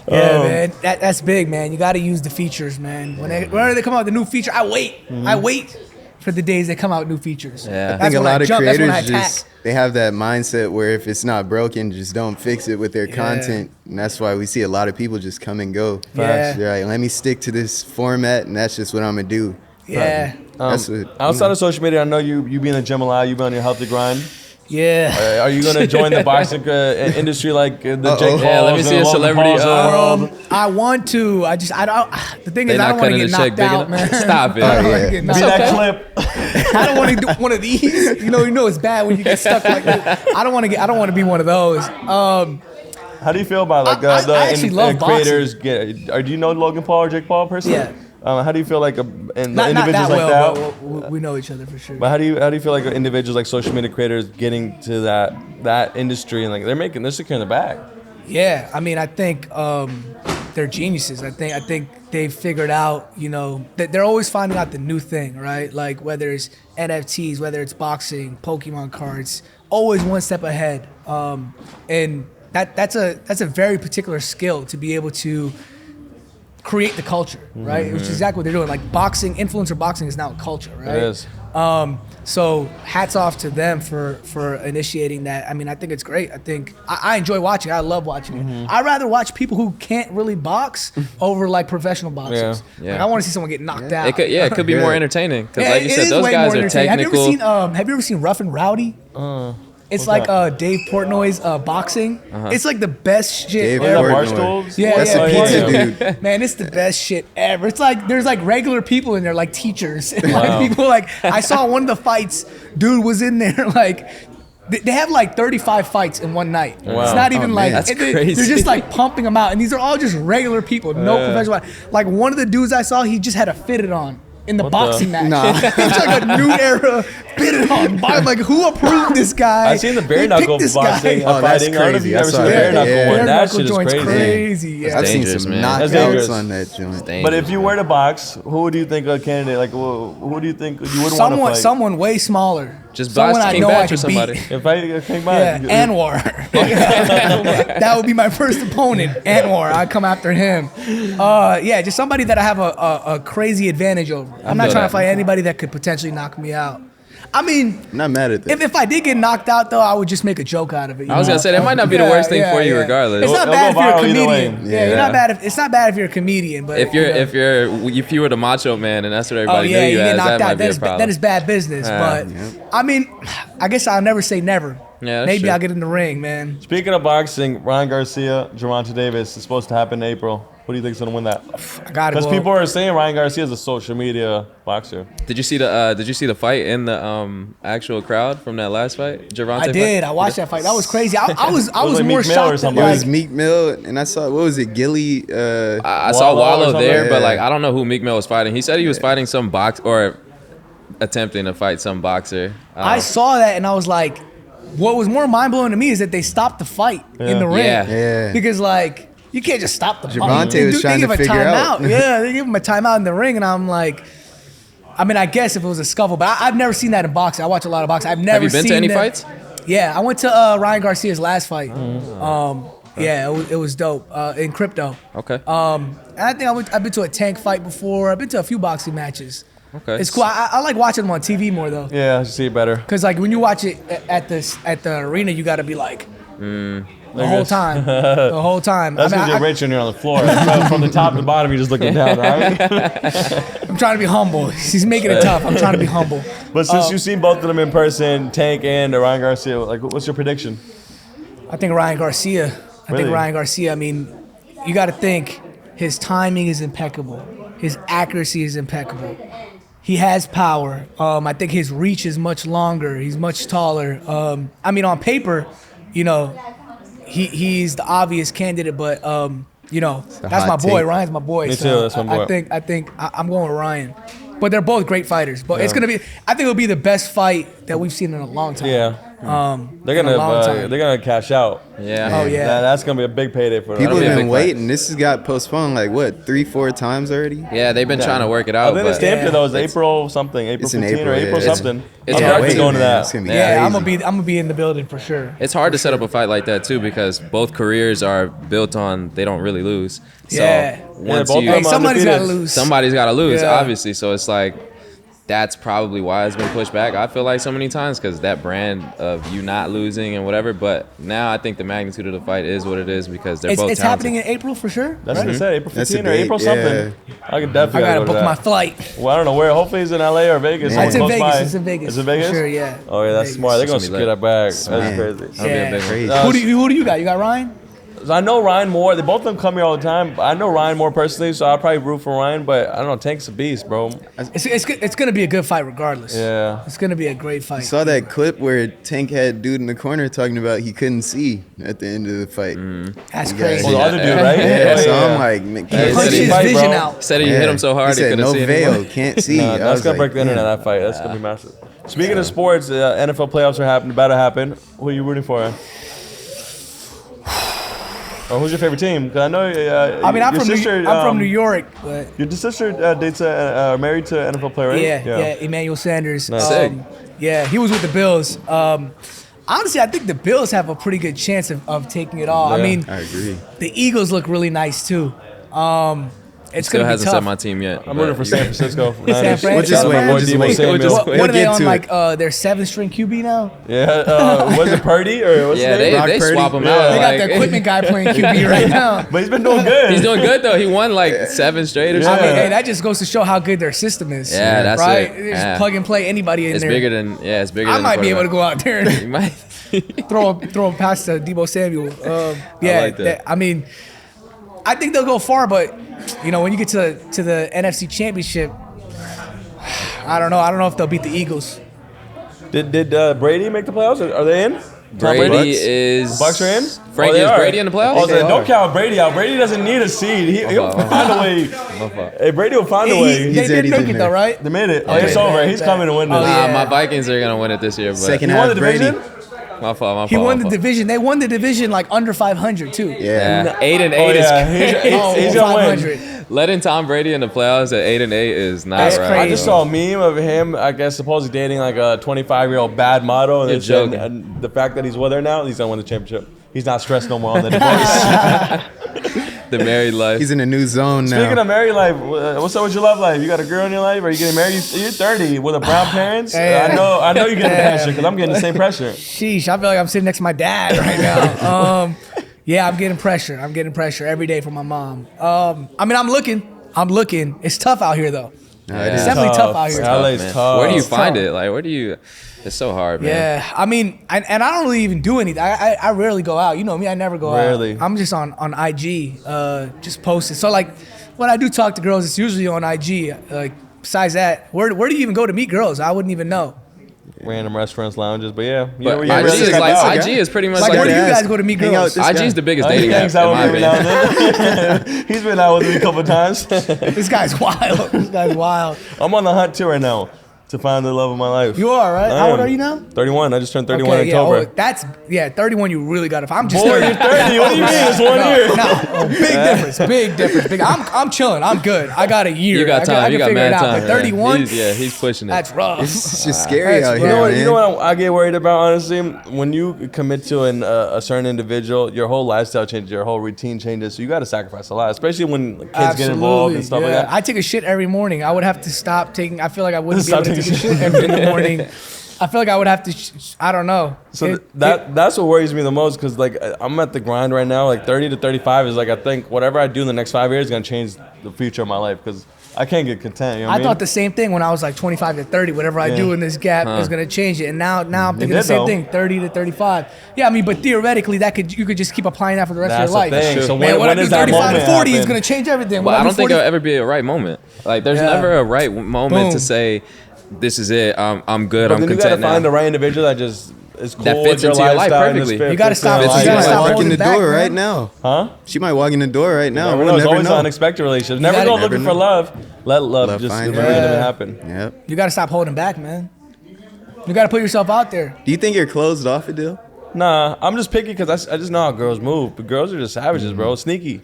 Speaker 2: Man, that's big, man. You got to use the features, man. Whenever they come out with a new feature, I wait. I wait for the days they come out with new features.
Speaker 4: Yeah.
Speaker 3: I think a lot of creators they have that mindset where if it's not broken, just don't fix it with their content. And that's why we see a lot of people just come and go.
Speaker 2: Yeah.
Speaker 3: They're like, let me stick to this format, and that's just what I'm going to do.
Speaker 2: Yeah.
Speaker 1: Outside of social media, I know you be in the gym a lot. You be on your healthy grind.
Speaker 2: Yeah.
Speaker 1: Are you gonna join the boxing industry like the Jake Pauls?
Speaker 4: Yeah, let me see a celebrity.
Speaker 2: I want to. I don't. The thing is, I don't want to get knocked out, man.
Speaker 4: Stop it.
Speaker 1: Be that clip.
Speaker 2: I don't want to do one of these. You know it's bad when you get stuck like that. I don't want to be one of those.
Speaker 1: How do you feel about like
Speaker 2: I actually love
Speaker 1: creators? Do you know Logan Paul or Jake Paul personally?
Speaker 2: Yeah.
Speaker 1: How do you feel like
Speaker 2: not
Speaker 1: individuals
Speaker 2: that
Speaker 1: like
Speaker 2: well,
Speaker 1: that?
Speaker 2: but we know each other for sure.
Speaker 1: But how do you feel like individuals like social media creators getting to that industry and like they're securing the bag?
Speaker 2: Yeah, I mean, I think they're geniuses. I think they've figured out, that they're always finding out the new thing, right? Like whether it's NFTs, whether it's boxing, Pokemon cards, always one step ahead. And that's a very particular skill to be able to create the culture, right? Which is exactly what they're doing. Like boxing, influencer boxing is now a culture, right?
Speaker 1: It is.
Speaker 2: So hats off to them for initiating that. I mean, I think it's great. I think I enjoy watching it. I love watching it. I'd rather watch people who can't really box over like professional boxers.
Speaker 4: Yeah.
Speaker 2: Like, I want to see someone get knocked out.
Speaker 4: It could be more entertaining because, like you
Speaker 2: it
Speaker 4: said,
Speaker 2: is
Speaker 4: those
Speaker 2: way
Speaker 4: guys
Speaker 2: more
Speaker 4: are
Speaker 2: entertaining.
Speaker 4: technical.
Speaker 2: Have you ever seen Rough and Rowdy? It's like Dave Portnoy's boxing. It's like the best shit
Speaker 3: Dave
Speaker 2: ever.
Speaker 3: Portnoy.
Speaker 2: Yeah,
Speaker 3: That's
Speaker 2: yeah,
Speaker 3: a pizza dude.
Speaker 2: Man, it's the best shit ever. It's like there's like regular people in there, like teachers, and like people like I saw one of the fights. Dude was in there like. They have like 35 fights in one night.
Speaker 1: Wow.
Speaker 2: It's not even like
Speaker 4: that's
Speaker 2: they're
Speaker 4: crazy.
Speaker 2: just like pumping them out, and these are all just regular people, no professional. Like one of the dudes I saw, he just had a fitted on in the boxing match.
Speaker 3: Nah.
Speaker 2: It's like a new era fitted on. I'm like, who approved this guy?
Speaker 1: I seen the bare
Speaker 2: They
Speaker 1: knuckle
Speaker 2: picked this
Speaker 1: boxing.
Speaker 2: guy.
Speaker 3: Oh, that's
Speaker 1: Fighting. I don't know if
Speaker 3: crazy.
Speaker 1: you've
Speaker 3: I
Speaker 1: ever
Speaker 3: saw
Speaker 1: seen the bare
Speaker 3: that.
Speaker 1: knuckle
Speaker 3: Yeah.
Speaker 1: one.
Speaker 2: Bare
Speaker 1: That
Speaker 2: knuckle
Speaker 1: shit is
Speaker 2: joint's
Speaker 1: crazy.
Speaker 2: Yeah.
Speaker 3: I've seen
Speaker 4: dangerous,
Speaker 3: some
Speaker 4: man.
Speaker 1: That's
Speaker 3: knockouts
Speaker 1: dangerous.
Speaker 3: on that joint.
Speaker 1: But if you were to box, who do you think a candidate like? Who do you think you would want to fight?
Speaker 2: Someone way smaller.
Speaker 4: Just
Speaker 2: someone
Speaker 4: box
Speaker 2: I
Speaker 4: King
Speaker 2: know I
Speaker 4: Batch or
Speaker 2: can beat.
Speaker 4: somebody.
Speaker 1: If I came
Speaker 2: Yeah,
Speaker 1: back,
Speaker 2: Anwar. That would be my first opponent, Anwar. I'd come after him. Yeah, just somebody that I have a crazy advantage over. I'm not
Speaker 4: feel
Speaker 2: trying
Speaker 4: that.
Speaker 2: to fight anybody that could potentially knock me out. I mean,
Speaker 3: I'm not mad at that.
Speaker 2: if I did get knocked out, though, I would just make a joke out of it.
Speaker 4: I was gonna say that might not be the worst thing for you, regardless.
Speaker 2: It's not
Speaker 1: It'll
Speaker 2: bad if
Speaker 1: go
Speaker 2: you're a
Speaker 1: viral either
Speaker 2: comedian.
Speaker 1: way.
Speaker 2: Yeah, you're
Speaker 3: Yeah.
Speaker 2: not bad. It's not bad if you're a comedian, but
Speaker 4: If you were the Macho Man and that's what everybody
Speaker 2: you
Speaker 4: knew you
Speaker 2: get
Speaker 4: as,
Speaker 2: knocked
Speaker 4: that might
Speaker 2: out.
Speaker 4: be a problem.
Speaker 2: That is bad business. But I mean, I guess I'll never say never.
Speaker 4: Yeah, that's
Speaker 2: Maybe
Speaker 4: true.
Speaker 2: I'll get in the ring, man.
Speaker 1: Speaking of boxing, Ryan Garcia, Gervonta Davis is supposed to happen in April. Who do you think's gonna win that?
Speaker 2: I gotta
Speaker 1: Because
Speaker 2: go.
Speaker 1: people are saying Ryan Garcia is a social media boxer.
Speaker 4: Did you see the fight in the actual crowd from that last fight? Gervonta
Speaker 2: I did.
Speaker 4: fight?
Speaker 2: I watched that fight. That was crazy. I was
Speaker 1: like
Speaker 2: more
Speaker 1: Meek Mill or
Speaker 2: shocked. Than,
Speaker 1: something.
Speaker 3: It
Speaker 2: like,
Speaker 3: was Meek Mill, and I saw, what was it, Gilly?
Speaker 4: I saw
Speaker 1: Wallow or
Speaker 4: Wallow
Speaker 1: something?
Speaker 4: there, but
Speaker 3: Yeah.
Speaker 4: like I don't know who Meek Mill was fighting. He said he was fighting some or attempting to fight some boxer.
Speaker 2: I saw that and I was like, what was more mind blowing to me is that they stopped the fight in the ring.
Speaker 4: Yeah.
Speaker 2: Because like you can't just stop the fight.
Speaker 3: Gervonta was trying to figure out.
Speaker 2: Yeah, they give him a timeout in the ring, and I'm like, I mean, I guess if it was a scuffle, but I've never seen that in boxing. I watch a lot of boxing. I've never
Speaker 4: Have you been
Speaker 2: seen
Speaker 4: to any
Speaker 2: them-
Speaker 4: fights?
Speaker 2: Yeah, I went to Ryan Garcia's last fight. Yeah, it was dope in crypto.
Speaker 4: Okay.
Speaker 2: And I think I've been to a Tank fight before. I've been to a few boxing matches.
Speaker 4: Okay.
Speaker 2: It's cool. I like watching them on TV more though.
Speaker 1: Yeah, I see it better.
Speaker 2: Cause like when you watch it at the arena, you gotta be like the whole time, the whole time.
Speaker 1: That's because you're rich and you're on the floor. From the top to the bottom, you're just looking down, right?
Speaker 2: I'm trying to be humble. He's making it tough. I'm trying to be humble.
Speaker 1: But since you've seen both of them in person, Tank and Ryan Garcia, like, what's your prediction?
Speaker 2: I think Ryan Garcia.
Speaker 1: Really?
Speaker 2: I mean, you got to think his timing is impeccable. His accuracy is impeccable. He has power. I think his reach is much longer. He's much taller. I mean, on paper, you know, he's the obvious candidate, but you know, that's my
Speaker 3: hot
Speaker 2: boy.
Speaker 3: take.
Speaker 2: Ryan's my boy.
Speaker 1: Me
Speaker 2: so
Speaker 1: too, that's my boy.
Speaker 2: I think I'm going with Ryan. But they're both great fighters. But it's gonna be. I think it'll be the best fight that we've seen in a long time.
Speaker 1: Yeah. They're
Speaker 2: in a long time.
Speaker 1: gonna cash out.
Speaker 4: Yeah.
Speaker 2: Oh, yeah.
Speaker 1: That's gonna be a big payday for them.
Speaker 3: People
Speaker 4: be a
Speaker 3: have
Speaker 4: big
Speaker 3: been
Speaker 4: fight.
Speaker 3: waiting. This has got postponed like what, 3-4 times already?
Speaker 4: Yeah, they've been trying to work it
Speaker 1: I
Speaker 4: out.
Speaker 1: think they
Speaker 4: But
Speaker 1: stamped it though. It's
Speaker 4: It's-
Speaker 1: April something, April
Speaker 3: It's in
Speaker 1: 15 or
Speaker 3: April,
Speaker 1: April
Speaker 3: yeah.
Speaker 1: something.
Speaker 4: it's
Speaker 1: I'm
Speaker 4: hard
Speaker 1: definitely
Speaker 4: to-
Speaker 1: going to
Speaker 3: man. It's
Speaker 1: that.
Speaker 3: gonna be
Speaker 2: Yeah, I'm
Speaker 3: crazy.
Speaker 2: gonna be in the building for sure.
Speaker 4: It's hard to set up a fight like that too because both careers are built on they don't really lose. So
Speaker 2: Yeah.
Speaker 4: once
Speaker 1: both
Speaker 4: you
Speaker 1: of them
Speaker 2: Hey, somebody's got to
Speaker 1: undefeated.
Speaker 2: lose.
Speaker 4: somebody's got to lose,
Speaker 2: Yeah.
Speaker 4: obviously. So it's like that's probably why it's been pushed back. I feel like so many times because that brand of you not losing and whatever. But now I think the magnitude of the fight is what it is because they're both
Speaker 2: It's
Speaker 4: talented.
Speaker 2: happening in April for sure.
Speaker 1: That's what I said, April
Speaker 3: That's
Speaker 1: 15
Speaker 3: a
Speaker 1: or
Speaker 3: date,
Speaker 1: April
Speaker 3: yeah.
Speaker 1: something. I could
Speaker 2: I
Speaker 1: definitely
Speaker 2: gotta
Speaker 1: go to
Speaker 2: book my
Speaker 1: that.
Speaker 2: flight.
Speaker 1: Well, I don't know where. Hopefully it's in LA or Vegas.
Speaker 3: Yeah.
Speaker 2: It's in
Speaker 1: Close
Speaker 2: Vegas.
Speaker 1: by.
Speaker 2: It's in Vegas.
Speaker 1: It's in Vegas?
Speaker 2: For sure, yeah.
Speaker 1: Oh yeah, that's
Speaker 2: Vegas.
Speaker 1: smart. They're gonna
Speaker 4: It's gonna be
Speaker 1: secure that bag.
Speaker 3: Man.
Speaker 1: That's crazy.
Speaker 4: That'll be a big one.
Speaker 3: Crazy.
Speaker 2: Who do you got? You got Ryan?
Speaker 1: So I know Ryan more. They both of them come here all the time. I know Ryan more personally, so I'll probably root for Ryan. But I don't know. Tank's a beast, bro.
Speaker 2: It's gonna be a good fight regardless.
Speaker 1: Yeah.
Speaker 2: It's gonna be a great fight.
Speaker 3: Saw that clip where Tank had dude in the corner talking about he couldn't see at the end of the fight.
Speaker 2: That's
Speaker 3: Yeah.
Speaker 2: crazy.
Speaker 1: Well, the other dude, right?
Speaker 3: Yeah,
Speaker 1: Oh,
Speaker 3: so
Speaker 1: yeah.
Speaker 3: I'm like, man,
Speaker 2: He
Speaker 3: can't
Speaker 2: punched
Speaker 3: see.
Speaker 2: his
Speaker 1: Fight,
Speaker 2: vision
Speaker 1: bro.
Speaker 2: out.
Speaker 4: Said he hit him so hard
Speaker 3: He
Speaker 4: he
Speaker 3: said
Speaker 4: couldn't
Speaker 3: no
Speaker 4: see
Speaker 3: veil,
Speaker 4: anymore.
Speaker 3: can't see.
Speaker 1: No,
Speaker 3: I
Speaker 1: that's
Speaker 3: was
Speaker 1: gonna break
Speaker 3: like,
Speaker 1: the internet.
Speaker 3: damn.
Speaker 1: That fight. That's gonna be massive. Speaking of sports, NFL playoffs are happening. About to happen. Who are you rooting for? Or who's your favorite team? Because I know.
Speaker 2: I mean, I'm
Speaker 1: your
Speaker 2: from
Speaker 1: sister,
Speaker 2: I'm from New York, but
Speaker 1: Your sister dates married to an NFL player, right?
Speaker 2: yeah, Emmanuel Sanders.
Speaker 1: Nice.
Speaker 4: Sick.
Speaker 2: Yeah, he was with the Bills. Honestly, I think the Bills have a pretty good chance of taking it all. I
Speaker 1: Yeah.
Speaker 2: mean,
Speaker 3: I agree.
Speaker 2: the Eagles look really nice too. It's
Speaker 4: Still
Speaker 2: gonna be
Speaker 4: hasn't
Speaker 2: tough.
Speaker 4: set my team yet.
Speaker 1: I'm
Speaker 4: but
Speaker 1: rooting for
Speaker 4: you
Speaker 1: San
Speaker 4: guys-
Speaker 1: Francisco.
Speaker 2: San
Speaker 1: Niners.
Speaker 2: Fran.
Speaker 3: We'll just
Speaker 1: Shout out
Speaker 3: wait,
Speaker 1: my boy
Speaker 3: we'll just
Speaker 1: Debo
Speaker 3: wait.
Speaker 1: Samuel.
Speaker 3: We'll just
Speaker 2: What,
Speaker 3: wait.
Speaker 2: what are they
Speaker 3: We'll
Speaker 2: on?
Speaker 3: get
Speaker 2: Like
Speaker 3: to
Speaker 2: their 7th-string QB now?
Speaker 1: Yeah, was it Purdy or what's
Speaker 4: Yeah,
Speaker 1: his name?
Speaker 3: Brock
Speaker 4: they
Speaker 3: Purdy?
Speaker 4: swap him
Speaker 1: Yeah.
Speaker 4: out.
Speaker 2: They got
Speaker 4: like-
Speaker 2: the equipment guy playing QB right now.
Speaker 1: But he's been doing good.
Speaker 4: He's doing good though. He won like 7 straight or
Speaker 1: Yeah.
Speaker 2: I
Speaker 4: something.
Speaker 2: mean, hey, that just goes to show how good their system is.
Speaker 4: Yeah, that's
Speaker 2: right.
Speaker 4: it.
Speaker 2: They just
Speaker 4: Yeah.
Speaker 2: plug and play anybody in
Speaker 4: It's
Speaker 2: there.
Speaker 4: bigger than it's bigger.
Speaker 2: I
Speaker 4: than the
Speaker 2: might be able to
Speaker 4: quarterback.
Speaker 2: go out there and
Speaker 4: You might.
Speaker 2: throw a pass to Debo Samuel. Yeah,
Speaker 4: like that.
Speaker 2: I mean, I think they'll go far, but you know, when you get to the NFC Championship, I don't know. I don't know if they'll beat the Eagles.
Speaker 1: Did Brady make the playoffs? Are they in? Tom
Speaker 4: Brady
Speaker 3: Bucks?
Speaker 4: is.
Speaker 1: Bucks are in?
Speaker 4: Frank,
Speaker 1: Oh, they
Speaker 4: is
Speaker 1: are.
Speaker 4: Brady in the playoffs?
Speaker 1: Oh,
Speaker 3: They
Speaker 1: don't
Speaker 3: are.
Speaker 1: count Brady out. Brady doesn't need a seed. He'll find a way. Hey, Brady will find a way.
Speaker 2: They
Speaker 3: He's
Speaker 2: did
Speaker 3: already
Speaker 2: make
Speaker 3: been
Speaker 2: it though,
Speaker 3: there.
Speaker 2: right?
Speaker 1: They made it.
Speaker 2: Okay,
Speaker 1: It's over.
Speaker 2: bet,
Speaker 1: He's
Speaker 2: bet.
Speaker 1: coming to win this.
Speaker 2: Oh, yeah.
Speaker 4: My Vikings are gonna win it this year. But
Speaker 3: Second
Speaker 1: He
Speaker 3: half
Speaker 1: won the
Speaker 3: Brady.
Speaker 1: division?
Speaker 4: My fault.
Speaker 2: He won
Speaker 4: my
Speaker 2: the
Speaker 4: fault.
Speaker 2: division. They won the division like under 500 too.
Speaker 3: Yeah.
Speaker 4: 8-8
Speaker 1: Oh, yeah.
Speaker 4: is.
Speaker 1: He's gonna win.
Speaker 2: 500.
Speaker 4: Letting Tom Brady in the playoffs at 8-8 is not
Speaker 2: That's
Speaker 4: right.
Speaker 2: crazy.
Speaker 1: I just saw a meme of him, I guess, supposedly dating like a 25-year-old bad model. And
Speaker 4: You're
Speaker 1: they said,
Speaker 4: joking.
Speaker 1: and the fact that he's with her now, he's going to win the championship. He's not stressed no more on the divorce.
Speaker 4: The married life.
Speaker 3: He's in a new zone now.
Speaker 1: Speaking of married life, what's up with your love life? You got a girl in your life? Are you getting married? You're 30 with a brown parents?
Speaker 2: Hey,
Speaker 1: I know you're getting the pressure because I'm getting the same pressure.
Speaker 2: Sheesh, I feel like I'm sitting next to my dad right now. Yeah, I'm getting pressure. I'm getting pressure every day from my mom. I mean, I'm looking. It's tough out here though.
Speaker 3: No, it
Speaker 4: Yeah.
Speaker 3: is.
Speaker 2: It's definitely tough out here.
Speaker 1: LA's
Speaker 4: man.
Speaker 1: tough.
Speaker 4: Where do you
Speaker 2: It's
Speaker 4: find
Speaker 2: tough.
Speaker 4: it? Like, where do you? It's so hard, man.
Speaker 2: Yeah, I mean, and I don't really even do anything. I rarely go out. You know me, I never go
Speaker 1: Rarely.
Speaker 2: out. I'm just on IG, just posting. So like, when I do talk to girls, it's usually on IG. Like, besides that, where do you even go to meet girls? I wouldn't even know.
Speaker 1: Random restaurants, lounges, but yeah.
Speaker 4: But
Speaker 1: you
Speaker 4: IG
Speaker 1: really
Speaker 4: is
Speaker 1: got
Speaker 4: like
Speaker 1: that.
Speaker 4: IG is pretty much
Speaker 2: Like,
Speaker 4: like
Speaker 2: where do you
Speaker 3: ask.
Speaker 2: guys go to meet
Speaker 3: Hang out
Speaker 2: girls?
Speaker 3: with this
Speaker 4: IG is
Speaker 3: guy.
Speaker 4: the biggest
Speaker 1: He
Speaker 4: dating app
Speaker 1: hangs
Speaker 4: in
Speaker 1: out
Speaker 4: my
Speaker 1: with me every now
Speaker 4: opinion.
Speaker 1: and then. He's been out with me a couple times.
Speaker 2: This guy's wild. This guy's wild.
Speaker 1: I'm on the hunt too right now to find the love of my life.
Speaker 2: You are, right?
Speaker 1: I
Speaker 2: How old
Speaker 1: am.
Speaker 2: are you now?
Speaker 1: 31. I just turned 31 in
Speaker 2: yeah,
Speaker 1: October.
Speaker 2: 31. You really got to. I'm just
Speaker 1: Boy,
Speaker 2: 30.
Speaker 1: you're 30. What do you mean? It's 1 year.
Speaker 2: No, big difference. Big. I'm chilling. I'm good. I got a year.
Speaker 4: You got time.
Speaker 2: I
Speaker 4: You
Speaker 2: can
Speaker 4: got
Speaker 2: figure it
Speaker 4: mad
Speaker 2: out.
Speaker 4: time.
Speaker 2: But 31.
Speaker 4: He's pushing it.
Speaker 2: That's rough.
Speaker 3: It's just scary
Speaker 2: That's
Speaker 3: out
Speaker 2: right.
Speaker 3: here, man.
Speaker 1: You know what I get worried about, honestly? When you commit to a certain individual, your whole lifestyle changes, your whole routine changes. So you got to sacrifice a lot, especially when kids get involved and stuff like that.
Speaker 2: I take a shit every morning. I would have to stop taking. I feel like I wouldn't be
Speaker 1: Stop
Speaker 2: able to take a
Speaker 1: taking
Speaker 2: shit in the morning. I feel like I would have to. I don't know.
Speaker 1: So that's what worries me the most, because like I'm at the grind right now. Like 30 to 35 is like, I think whatever I do in the next 5 years is gonna change the future of my life, because I can't get content. You know what I mean?
Speaker 2: thought the same thing when I was like 25 to 30. Whatever I do in this gap is gonna change it. And now I'm thinking the
Speaker 1: did,
Speaker 2: same
Speaker 1: though.
Speaker 2: thing. 30 to 35. Yeah, I mean, but theoretically you could just keep applying that for the rest
Speaker 1: That's
Speaker 2: of your
Speaker 1: the
Speaker 2: life.
Speaker 1: thing.
Speaker 4: Sure.
Speaker 1: So
Speaker 2: Man,
Speaker 1: when
Speaker 2: what I do
Speaker 1: does that
Speaker 2: 35
Speaker 1: moment
Speaker 2: to 40 is
Speaker 1: happen?
Speaker 2: gonna change everything.
Speaker 4: But
Speaker 2: When
Speaker 4: I don't
Speaker 2: do
Speaker 4: think
Speaker 2: 40
Speaker 4: there'll ever be a right moment. Like, there's
Speaker 2: Yeah.
Speaker 4: never a right moment
Speaker 2: Boom.
Speaker 4: to say, this is it. I'm good.
Speaker 1: But
Speaker 4: I'm
Speaker 1: then you gotta
Speaker 4: content
Speaker 1: find
Speaker 4: now.
Speaker 1: the right individual that just is cool
Speaker 4: That fits
Speaker 1: with your
Speaker 4: into your life
Speaker 1: lifestyle and
Speaker 4: perfectly.
Speaker 1: just
Speaker 2: You gotta
Speaker 1: fits
Speaker 2: stop-
Speaker 1: in your
Speaker 2: you
Speaker 3: She
Speaker 2: gotta
Speaker 3: might
Speaker 2: stop
Speaker 1: lifestyle.
Speaker 3: walk in
Speaker 2: holding
Speaker 3: the
Speaker 2: back,
Speaker 3: door
Speaker 2: man.
Speaker 3: right now.
Speaker 1: Huh?
Speaker 3: She might walk in the door right now.
Speaker 1: Never
Speaker 3: We'll
Speaker 1: know. It's
Speaker 3: never
Speaker 1: always
Speaker 3: know.
Speaker 1: unexpected relationships. Never
Speaker 2: gotta-
Speaker 1: go
Speaker 3: never
Speaker 1: looking for
Speaker 3: know.
Speaker 1: love. Let love
Speaker 3: Love
Speaker 1: just
Speaker 3: find
Speaker 1: randomly
Speaker 3: her.
Speaker 1: happen.
Speaker 3: Yep.
Speaker 2: You gotta stop holding back, man. You gotta put yourself out there.
Speaker 3: Do you think you're closed off, Adil?
Speaker 1: Nah, I'm just picky because I just know how girls move. But girls are just savages, bro. Sneaky.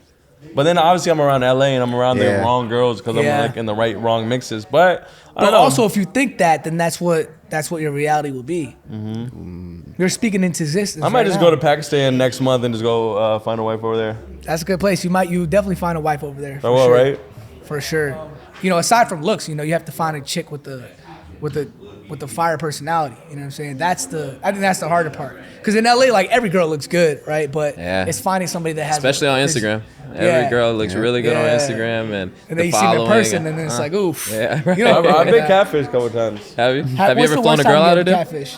Speaker 1: But then obviously I'm around LA and I'm around the
Speaker 3: Yeah.
Speaker 1: wrong girls because
Speaker 2: Yeah.
Speaker 1: I'm like in the wrong mixes. But I
Speaker 2: But
Speaker 1: don't know.
Speaker 2: also, if you think that, then that's what your reality will be. You're speaking into existence.
Speaker 1: I might
Speaker 2: right
Speaker 1: just
Speaker 2: now.
Speaker 1: go to Pakistan next month and just go find a wife over there.
Speaker 2: That's a good place. You definitely find a wife over there.
Speaker 1: I
Speaker 2: For
Speaker 1: will,
Speaker 2: sure.
Speaker 1: right?
Speaker 2: For sure. You know, aside from looks, you have to find a chick with the fire personality. You know what I'm saying? I think that's the harder part. Because in LA, like every girl looks good, right? But
Speaker 4: Yeah.
Speaker 2: it's finding somebody that has,
Speaker 4: Especially on
Speaker 2: this-
Speaker 4: Instagram.
Speaker 2: Yeah.
Speaker 4: Every girl looks really good on
Speaker 2: Yeah.
Speaker 4: Instagram, and
Speaker 2: And then
Speaker 4: the
Speaker 2: you see them in
Speaker 4: following,
Speaker 2: person, and then it's like, oof.
Speaker 4: yeah, right.
Speaker 2: You know,
Speaker 1: I've been catfished a couple times.
Speaker 4: Have you?
Speaker 2: How-
Speaker 4: Have you
Speaker 2: what's
Speaker 4: ever
Speaker 2: the
Speaker 4: flown a
Speaker 2: worst time
Speaker 4: girl
Speaker 2: you
Speaker 4: out
Speaker 2: ever
Speaker 4: of there?
Speaker 2: catfish?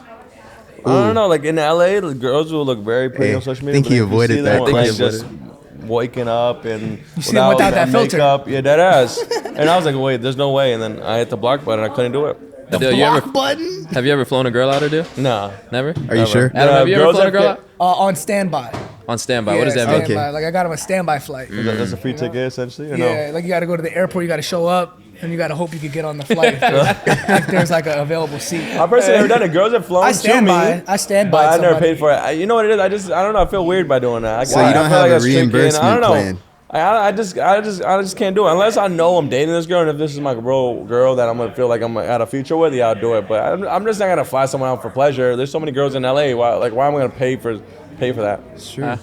Speaker 1: I don't know. Like in LA, the girls will look very pretty
Speaker 3: Hey,
Speaker 1: on social
Speaker 3: I
Speaker 1: media.
Speaker 3: think
Speaker 1: but
Speaker 3: he
Speaker 1: if you
Speaker 3: avoided
Speaker 1: see
Speaker 3: that.
Speaker 1: them,
Speaker 3: I think
Speaker 1: like,
Speaker 3: he
Speaker 1: just
Speaker 3: avoided
Speaker 1: waking up and
Speaker 2: see them without that filter.
Speaker 1: makeup. Yeah, that ass. And I was like, wait, there's no way. And then I hit the block button. I couldn't do it.
Speaker 4: Adele, you ever,
Speaker 2: Block button?
Speaker 4: have you ever flown a girl out of there?
Speaker 1: Nah.
Speaker 4: Never.
Speaker 3: Are you sure?
Speaker 4: Adam, have you ever
Speaker 1: girls
Speaker 4: flown a
Speaker 1: that
Speaker 4: girl
Speaker 1: fit-
Speaker 4: out?
Speaker 2: On standby.
Speaker 4: On standby. What does that mean?
Speaker 3: Okay.
Speaker 2: Standby. Like I got him a standby flight.
Speaker 1: That's a free ticket essentially, or
Speaker 2: Yeah,
Speaker 1: no?
Speaker 2: like you got to go to the airport, you got to show up, and you got to hope you could get on the flight if there's like an available seat.
Speaker 1: I personally never done it. Girls have flown
Speaker 2: I
Speaker 1: to
Speaker 2: stand
Speaker 1: me.
Speaker 2: by. I stand by
Speaker 1: But I never
Speaker 2: somebody.
Speaker 1: paid for it. You know what it is? I don't know. I feel weird by doing that.
Speaker 3: So you don't
Speaker 1: I feel
Speaker 3: have a
Speaker 1: that's tricky, and
Speaker 3: reimbursement
Speaker 1: I don't know.
Speaker 3: plan?
Speaker 1: I just can't do it unless I know I'm dating this girl, and if this is my real girl that I'm gonna feel like I'm gonna have a future with, yeah, I'll do it. But I'm just not gonna fly someone out for pleasure. There's so many girls in LA. Why am I gonna pay for that?
Speaker 3: Sure.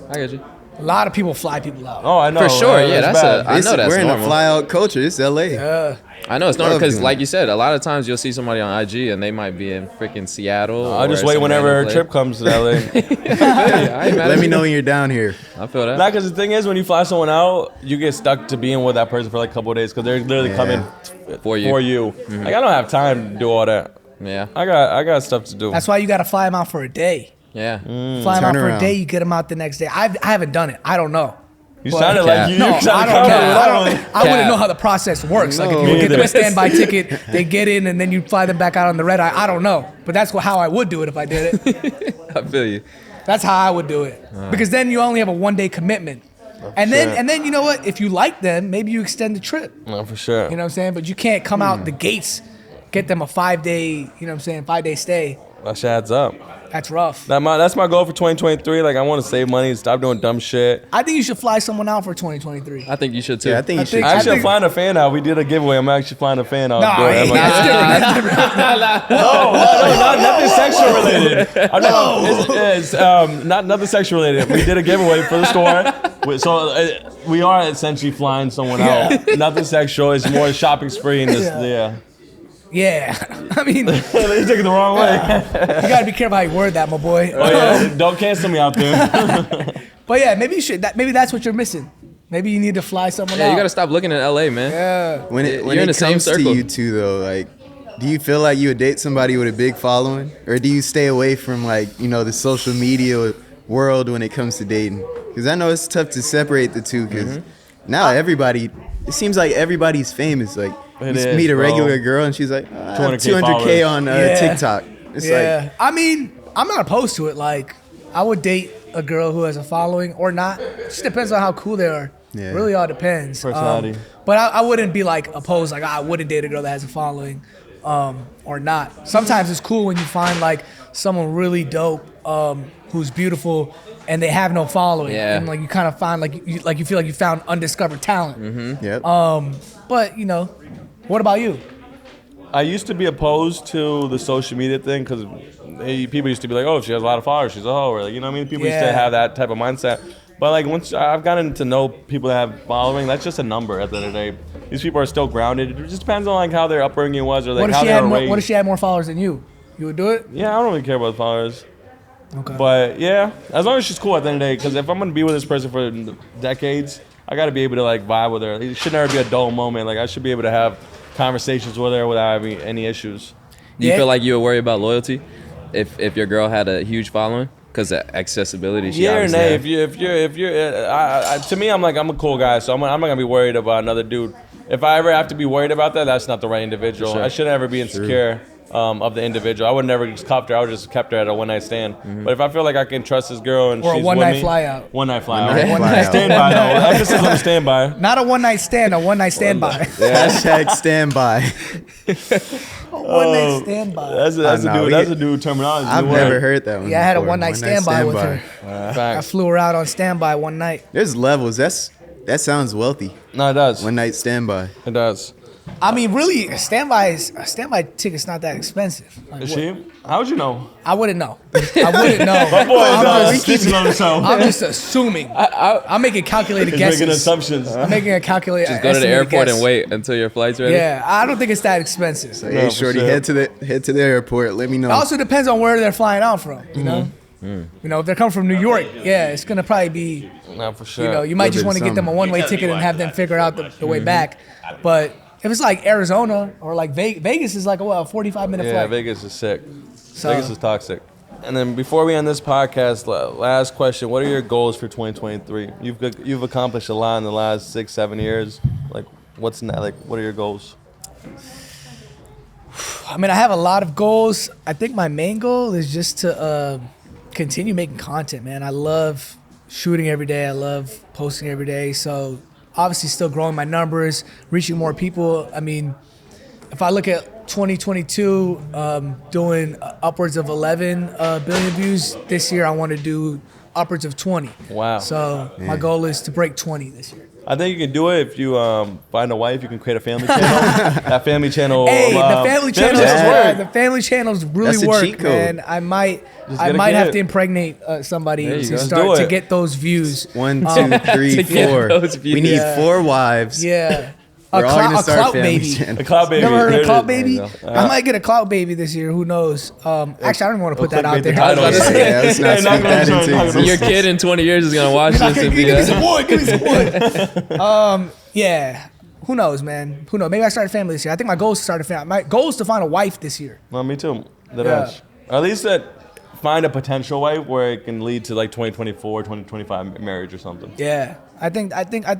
Speaker 4: I get you.
Speaker 2: A lot of people fly people out.
Speaker 1: Oh, I know.
Speaker 4: For sure, yeah,
Speaker 1: it's
Speaker 4: that's
Speaker 1: bad.
Speaker 4: I know that's
Speaker 3: We're in
Speaker 4: normal.
Speaker 3: a fly out culture. It's LA.
Speaker 4: I know it's normal
Speaker 3: Love
Speaker 4: because,
Speaker 3: them.
Speaker 4: like you said, a lot of times you'll see somebody on IG and they might be in freaking Seattle.
Speaker 1: I'll just
Speaker 4: or
Speaker 1: wait
Speaker 4: some
Speaker 1: whenever her
Speaker 4: random
Speaker 1: trip comes to LA.
Speaker 4: I ain't mad
Speaker 3: Let
Speaker 4: at
Speaker 3: me
Speaker 4: you.
Speaker 3: know when you're down here.
Speaker 4: I feel that.
Speaker 1: Nah, because the thing is, when you fly someone out, you get stuck to being with that person for like a couple of days because they're literally
Speaker 3: Yeah.
Speaker 1: coming
Speaker 4: For you.
Speaker 1: Like I don't have time to do all that.
Speaker 4: Yeah.
Speaker 1: I got stuff to do.
Speaker 2: That's why you got to fly them out for a day.
Speaker 4: Yeah.
Speaker 2: Fly them out for a
Speaker 3: Turnaround.
Speaker 2: day, you get them out the next day. I haven't done it. I don't know.
Speaker 1: You
Speaker 2: But-
Speaker 1: sounded like you.
Speaker 2: No,
Speaker 1: you
Speaker 2: I
Speaker 1: sounded
Speaker 2: don't know.
Speaker 1: confident.
Speaker 2: I wouldn't know how the process works. Like if
Speaker 3: No.
Speaker 2: you
Speaker 1: Me
Speaker 2: get them
Speaker 1: either.
Speaker 2: a standby ticket, they get in, and then you fly them back out on the red eye. I don't know, but that's how I would do it if I did it.
Speaker 4: I feel you.
Speaker 2: That's how I would do it because then you only have a 1 day commitment, and then you know what? If you like them, maybe you extend the trip.
Speaker 1: No, for sure.
Speaker 2: You know what I'm saying? But you can't come out the gates, get them a 5 day. You know what I'm saying? 5 day stay.
Speaker 1: That shit adds up.
Speaker 2: That's rough.
Speaker 1: That's my goal for 2023. Like I want to save money, stop doing dumb shit.
Speaker 2: I think you should fly someone out for 2023.
Speaker 4: I think you should too.
Speaker 3: Yeah, I think you should.
Speaker 1: I actually am
Speaker 2: think-
Speaker 1: flying a fan out. We did a giveaway. I'm actually flying a fan out.
Speaker 2: Nah,
Speaker 1: Doing it.
Speaker 2: that's different. That's different.
Speaker 1: No, nothing sexual related. It's not nothing sexual related. We did a giveaway for the store. So we are essentially flying someone out. Nothing sexual. It's more a shopping spree. And just, yeah.
Speaker 2: Yeah, I mean, you
Speaker 1: You took it the wrong way.
Speaker 2: gotta be careful how you word that, my boy.
Speaker 1: Oh, yeah. Don't cancel me out there.
Speaker 2: But yeah, maybe you should. Maybe that's what you're missing. Maybe you need to fly someone
Speaker 4: Yeah,
Speaker 2: out.
Speaker 4: you gotta stop looking at LA, man.
Speaker 2: Yeah.
Speaker 3: When
Speaker 4: You're
Speaker 3: it
Speaker 4: in the same
Speaker 3: comes to
Speaker 4: circle.
Speaker 3: you two though, like, do you feel like you would date somebody with a big following, or do you stay away from like the social media world when it comes to dating? Because I know it's tough to separate the two. Because now everybody, it seems like everybody's famous. Like
Speaker 1: It
Speaker 3: you
Speaker 1: is,
Speaker 3: meet a
Speaker 1: bro.
Speaker 3: regular girl and she's like, I have
Speaker 1: 200K
Speaker 3: 200K on
Speaker 2: Yeah.
Speaker 3: TikTok. It's like,
Speaker 2: I mean, I'm not opposed to it. Like, I would date a girl who has a following or not. It just depends on how cool they are.
Speaker 3: Yeah.
Speaker 2: Really all depends.
Speaker 1: Personality.
Speaker 2: But I wouldn't be like opposed. Like, I wouldn't date a girl that has a following or not. Sometimes it's cool when you find like someone really dope who's beautiful and they have no following.
Speaker 4: Yeah.
Speaker 2: And like you kind of find like you feel like you found undiscovered talent.
Speaker 3: yep.
Speaker 2: But what about you?
Speaker 1: I used to be opposed to the social media thing because people used to be like, oh, if she has a lot of followers, she's a hoe. Or like, you know what I mean? People used to
Speaker 2: Yeah.
Speaker 1: have that type of mindset. But like once I've gotten to know people that have following, that's just a number at the end of the day. These people are still grounded. It just depends on like how their upbringing was or like
Speaker 2: What if
Speaker 1: how
Speaker 2: she
Speaker 1: they
Speaker 2: had
Speaker 1: were
Speaker 2: more,
Speaker 1: raised.
Speaker 2: what if she had more followers than you? You would do it?
Speaker 1: Yeah, I don't really care about followers.
Speaker 2: Okay.
Speaker 1: But yeah, as long as she's cool at the end of the day, because if I'm gonna be with this person for decades, I gotta be able to like vibe with her. It should never be a dull moment. Like I should be able to have conversations with her without having any issues.
Speaker 4: Do you
Speaker 2: Yeah.
Speaker 4: feel like you would worry about loyalty if your girl had a huge following? Because of accessibility, she
Speaker 1: Yeah or
Speaker 4: obviously
Speaker 1: nay?
Speaker 4: had.
Speaker 1: If you're, to me, I'm a cool guy, so I'm not gonna be worried about another dude. If I ever have to be worried about that, that's not the right individual.
Speaker 4: For sure.
Speaker 1: I shouldn't ever be insecure of the individual. I would never just cuffed her. I would just kept her at a one night stand. But if I feel like I can trust this girl and
Speaker 2: Or a
Speaker 1: she's
Speaker 2: one
Speaker 1: with
Speaker 2: night
Speaker 1: me,
Speaker 2: fly out.
Speaker 1: one night fly out.
Speaker 3: One night
Speaker 2: One
Speaker 3: fly
Speaker 2: night
Speaker 3: out.
Speaker 1: Standby though. Emphasis on the standby.
Speaker 2: Not a one night stand, a one night standby.
Speaker 3: Hashtag standby.
Speaker 2: One night standby.
Speaker 1: That's a new terminology.
Speaker 3: I've
Speaker 1: new
Speaker 3: never
Speaker 1: word.
Speaker 3: heard that one.
Speaker 2: Yeah, I had a
Speaker 3: before.
Speaker 2: one night standby with her. I
Speaker 1: Facts.
Speaker 2: flew her out on standby one night.
Speaker 3: There's levels. That sounds wealthy.
Speaker 1: No, it does.
Speaker 3: One night standby.
Speaker 1: It does.
Speaker 2: I mean, really, a standby ticket's not that expensive. Like,
Speaker 1: Is
Speaker 2: what-
Speaker 1: she? How would you know?
Speaker 2: I wouldn't know. I wouldn't know.
Speaker 1: Boy, speaking on himself.
Speaker 2: I'm just assuming. I'm making calculated
Speaker 1: He's
Speaker 2: guesses.
Speaker 1: making assumptions.
Speaker 2: I'm making a calculated.
Speaker 4: Just go to the
Speaker 2: estimated
Speaker 4: airport
Speaker 2: guess.
Speaker 4: and wait until your flight's ready.
Speaker 2: Yeah, I don't think it's that expensive.
Speaker 3: So, hey,
Speaker 1: for
Speaker 3: shorty,
Speaker 1: sure.
Speaker 3: head to the airport. Let me know.
Speaker 2: It also depends on where they're flying out from. You know, if they're coming from New York, yeah, it's gonna probably be.
Speaker 1: Not for sure.
Speaker 2: You might just
Speaker 3: Little
Speaker 2: want to
Speaker 3: bit
Speaker 2: get them a
Speaker 3: something.
Speaker 2: one-way ticket and have them figure out the way back. But if it's like Arizona or like Vegas is like a 45-minute
Speaker 1: Yeah,
Speaker 2: flight.
Speaker 1: Vegas is sick.
Speaker 2: So-
Speaker 1: Vegas is toxic. And then before we end this podcast, last question: what are your goals for 2023? You've accomplished a lot in the last 6-7 years. Like, what's now? Like, what are your goals?
Speaker 2: I mean, I have a lot of goals. I think my main goal is just to continue making content, man. I love shooting every day. I love posting every day. So obviously still growing my numbers, reaching more people. I mean, if I look at 2022, doing upwards of 11 billion views, this year I want to do upwards of 20.
Speaker 1: Wow.
Speaker 2: So my goal is to break 20 this year.
Speaker 1: I think you can do it if you find a wife. You can create a family channel. That family channel.
Speaker 2: Hey, the family channels
Speaker 1: work.
Speaker 2: the family channels really
Speaker 3: That's a
Speaker 2: work,
Speaker 3: cheat code.
Speaker 2: man. I might
Speaker 1: Just get a
Speaker 2: have
Speaker 1: kid.
Speaker 2: to impregnate somebody
Speaker 1: There you
Speaker 2: to
Speaker 1: go.
Speaker 2: start
Speaker 1: Do
Speaker 2: to
Speaker 1: it.
Speaker 2: get those views.
Speaker 3: 1, 2, 3,
Speaker 4: To get
Speaker 3: 4.
Speaker 4: those views.
Speaker 3: We need
Speaker 2: Yeah.
Speaker 3: 4 wives.
Speaker 2: Yeah,
Speaker 3: We're all gonna
Speaker 2: a
Speaker 3: start
Speaker 2: clout
Speaker 3: family
Speaker 2: baby.
Speaker 3: channel.
Speaker 1: A cloud baby.
Speaker 2: Never heard
Speaker 1: There
Speaker 2: of
Speaker 1: it
Speaker 2: clout
Speaker 1: is.
Speaker 2: baby?
Speaker 1: There you go.
Speaker 2: I might get a clout baby this year. Who knows? Actually, I don't even want to put that out
Speaker 1: clickbait the
Speaker 2: there.
Speaker 1: title.
Speaker 4: I was about to say,
Speaker 3: Yeah, let's not
Speaker 1: Hey,
Speaker 3: speak
Speaker 1: not gonna
Speaker 3: that
Speaker 1: show-
Speaker 3: into
Speaker 1: not gonna-
Speaker 3: existence.
Speaker 4: Your kid in 20 years is gonna watch this and be
Speaker 2: Give me some
Speaker 4: like,
Speaker 2: wood. Give me some wood. Yeah. Who knows, man? Who knows? Maybe I start a family this year. I think my goal is to start a family. My goal is to find a wife this year.
Speaker 1: Well, me too. That
Speaker 2: Yeah.
Speaker 1: is. Or at least find a potential wife where it can lead to like 2024, 2025 marriage or something.
Speaker 2: Yeah. I think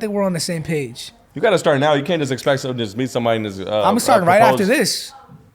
Speaker 2: we're on the same page.
Speaker 1: You got to start now. You can't just expect someone to just meet somebody and just.
Speaker 2: I'm starting right after this.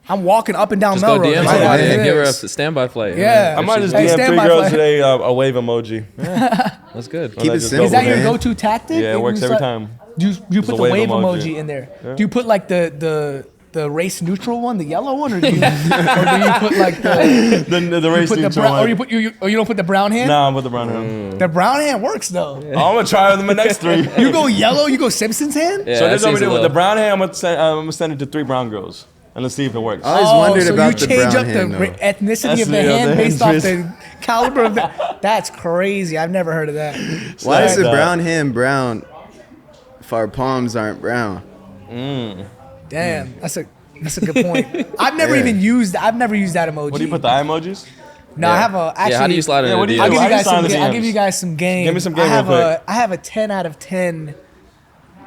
Speaker 2: I'm walking up and down
Speaker 4: just go
Speaker 2: Melrose
Speaker 4: DM
Speaker 2: right
Speaker 4: somebody
Speaker 2: after
Speaker 4: and give her a
Speaker 2: this.
Speaker 4: standby flight.
Speaker 2: Yeah.
Speaker 1: I might just
Speaker 2: Hey,
Speaker 1: DM
Speaker 2: stand
Speaker 1: 3
Speaker 2: by
Speaker 1: girls
Speaker 2: flag.
Speaker 1: today a wave emoji.
Speaker 4: That's good.
Speaker 3: Keep it
Speaker 1: Is
Speaker 3: simple,
Speaker 2: Is that your
Speaker 3: man.
Speaker 2: go-to tactic?
Speaker 1: Yeah, it works
Speaker 2: It's
Speaker 1: every
Speaker 2: like-
Speaker 1: time.
Speaker 2: Do you put
Speaker 1: a
Speaker 2: the
Speaker 1: wave
Speaker 2: wave emoji.
Speaker 1: emoji.
Speaker 2: in there?
Speaker 1: Yeah.
Speaker 2: Do you put like the race neutral one, the yellow one, or do you put like the
Speaker 1: The race
Speaker 2: put the
Speaker 1: neutral
Speaker 2: brown,
Speaker 1: one.
Speaker 2: or you don't put the brown hand?
Speaker 1: Nah, I'm with the brown hand.
Speaker 2: The brown hand works though.
Speaker 1: I'm gonna try them the next 3.
Speaker 2: You go yellow, you go Simpsons hand.
Speaker 4: Yeah,
Speaker 1: So
Speaker 4: that
Speaker 1: this is what we
Speaker 4: seems a
Speaker 1: do with the
Speaker 4: little-
Speaker 1: brown hand. I'm gonna send it to 3 brown girls and let's see if it works.
Speaker 3: I always wondered
Speaker 2: so
Speaker 3: about
Speaker 2: you
Speaker 3: the
Speaker 2: change
Speaker 3: brown
Speaker 2: up
Speaker 3: hand,
Speaker 2: the
Speaker 3: though.
Speaker 2: ethnicity of the
Speaker 1: Ethnicity of the
Speaker 2: hand based off
Speaker 1: interest.
Speaker 2: the caliber of the. That's crazy. I've never heard of that.
Speaker 3: Why is the
Speaker 1: That-
Speaker 3: brown hand brown if our palms aren't brown?
Speaker 2: Damn, that's a good point. I've never
Speaker 3: Yeah.
Speaker 2: even used. I've never used that emoji.
Speaker 1: What do you put the eye emojis?
Speaker 2: No, I have a. Actually,
Speaker 4: Yeah, how do you slide
Speaker 1: Yeah,
Speaker 4: in
Speaker 1: what do
Speaker 4: the
Speaker 1: you
Speaker 2: I'll
Speaker 1: do?
Speaker 2: give
Speaker 1: How
Speaker 2: you
Speaker 1: do you
Speaker 2: guys
Speaker 1: slide
Speaker 2: some.
Speaker 1: in the
Speaker 2: I'll
Speaker 1: DMs?
Speaker 2: give you guys some game.
Speaker 1: Give me some game
Speaker 2: I have
Speaker 1: real quick.
Speaker 2: I have a 10 out of 10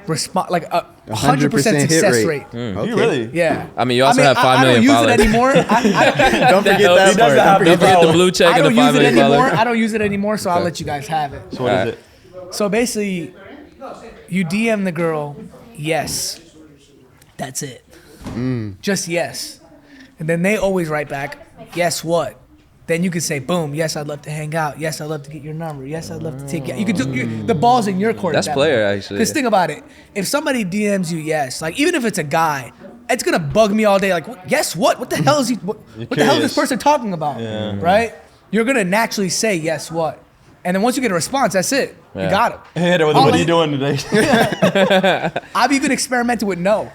Speaker 2: respond, like a
Speaker 3: 100%
Speaker 2: 100%
Speaker 3: hit
Speaker 2: success
Speaker 3: rate.
Speaker 2: rate.
Speaker 3: Okay.
Speaker 1: You really?
Speaker 2: Yeah.
Speaker 4: I mean, you also have 5 million
Speaker 2: I don't
Speaker 4: followers.
Speaker 2: use it anymore.
Speaker 3: Don't forget
Speaker 1: He
Speaker 3: that
Speaker 1: doesn't have
Speaker 3: part.
Speaker 1: the
Speaker 4: Don't forget the blue check
Speaker 2: I
Speaker 4: and the
Speaker 2: don't
Speaker 4: 5
Speaker 2: use it
Speaker 4: million
Speaker 2: anymore.
Speaker 4: followers.
Speaker 2: I don't use it anymore, so I'll let you guys have it.
Speaker 1: So what is it?
Speaker 2: So basically, you DM the girl, yes. That's it. Just yes. And then they always write back, yes what? Then you could say, boom, yes, I'd love to hang out. Yes, I'd love to get your number. Yes, I'd love to take you. You could do the ball's in your court.
Speaker 4: That's player, actually.
Speaker 2: Because think about it. If somebody DMs you yes, like even if it's a guy, it's gonna bug me all day. Like, yes, what? What the hell is he? What the hell is this
Speaker 1: curious.
Speaker 2: person talking about?
Speaker 1: Yeah.
Speaker 2: Right? You're gonna naturally say yes, what? And then once you get a response, that's it. You
Speaker 4: Yeah.
Speaker 2: got him.
Speaker 1: Hit her with
Speaker 2: All
Speaker 1: what are
Speaker 2: I-
Speaker 1: you doing today?
Speaker 2: I've even experimented with no.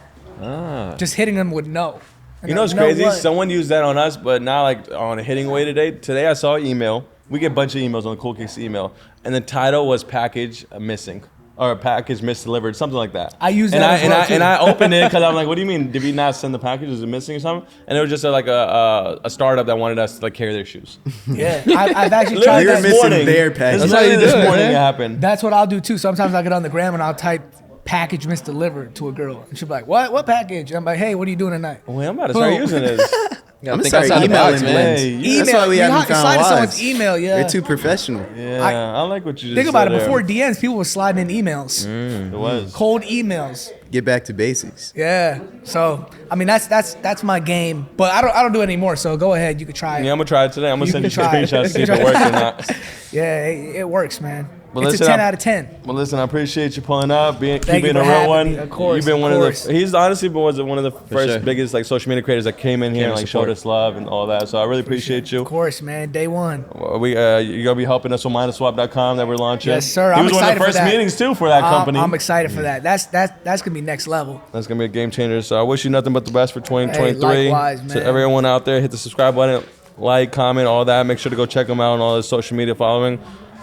Speaker 2: Just hitting them with no. And
Speaker 1: You know what's
Speaker 2: no
Speaker 1: crazy?
Speaker 2: what?
Speaker 1: Someone used that on us, but not like on a hitting way today. Today I saw an email. We get a bunch of emails on the CoolKicks email, and the title was "package missing" or "package misdelivered," something like that.
Speaker 2: I use
Speaker 1: and
Speaker 2: that
Speaker 1: I
Speaker 2: as
Speaker 1: and
Speaker 2: well,
Speaker 1: I
Speaker 2: too.
Speaker 1: and I opened it because I'm like, "What do you mean? Did we not send the package? Is it missing or something?" And it was just like a startup that wanted us to like carry their shoes.
Speaker 2: Yeah, I've actually tried
Speaker 1: Literally
Speaker 3: You're
Speaker 2: that.
Speaker 1: this
Speaker 3: missing
Speaker 1: morning.
Speaker 3: their package.
Speaker 1: That's
Speaker 4: That's how you
Speaker 1: this
Speaker 4: do it,
Speaker 1: morning
Speaker 4: man.
Speaker 1: it happened.
Speaker 2: That's what I'll do too. Sometimes I get on the gram and I'll type package misdelivered to a girl. And she'll be like, what package? And I'm like, hey, what are you doing tonight?
Speaker 1: Wait, I'm about to start
Speaker 2: Boom.
Speaker 1: using this.
Speaker 4: Yeah,
Speaker 3: I'm
Speaker 4: think
Speaker 3: gonna start
Speaker 4: outside the box,
Speaker 3: emailing
Speaker 4: man.
Speaker 3: men.
Speaker 1: Hey,
Speaker 3: That's why we
Speaker 2: You
Speaker 3: haven't
Speaker 2: slide
Speaker 3: found
Speaker 2: to someone's
Speaker 3: wives.
Speaker 2: email, yeah.
Speaker 3: They're too professional.
Speaker 1: Yeah, I like what you just
Speaker 2: Think about
Speaker 1: said
Speaker 2: it.
Speaker 1: there.
Speaker 2: Before DMs, people were sliding in emails,
Speaker 1: It was.
Speaker 2: cold emails.
Speaker 3: Get back to basics.
Speaker 2: Yeah. So I mean, that's my game. But I don't do it anymore. So go ahead, you could try it.
Speaker 1: Yeah, I'm gonna try it today. I'm gonna
Speaker 2: You
Speaker 1: send you
Speaker 2: can
Speaker 1: some
Speaker 2: try it.
Speaker 1: screenshots, see if it works or not.
Speaker 2: Yeah, it works, man.
Speaker 1: Well,
Speaker 2: it's
Speaker 1: listen,
Speaker 2: a 10
Speaker 1: I'm-
Speaker 2: out of 10.
Speaker 1: Well, listen, I appreciate you pulling up,
Speaker 2: Thank
Speaker 1: keeping
Speaker 2: you
Speaker 1: a
Speaker 2: for
Speaker 1: real
Speaker 2: having
Speaker 1: one.
Speaker 2: me. Of course,
Speaker 1: You've been
Speaker 2: of
Speaker 1: one
Speaker 2: course.
Speaker 1: of the. He's honestly been one of the first
Speaker 4: sure.
Speaker 1: biggest like social media creators that came in here and like showed
Speaker 4: support.
Speaker 1: us love and all that. So I really appreciate you.
Speaker 2: Of course, man. Day one.
Speaker 1: We you're gonna be helping us with minuswap.com that we're launching.
Speaker 2: Yes, sir.
Speaker 1: He
Speaker 2: I'm
Speaker 1: was one of
Speaker 2: excited
Speaker 1: the
Speaker 2: for
Speaker 1: first
Speaker 2: that.
Speaker 1: meetings too for that company.
Speaker 2: I'm excited for that. That's gonna be next level.
Speaker 1: That's gonna be a game changer. So I wish you nothing but the best for 2023.
Speaker 2: Hey, likewise,
Speaker 1: To
Speaker 2: man.
Speaker 1: everyone out there, hit the subscribe button, like, comment, all that. Make sure to go check them out on all the social media following.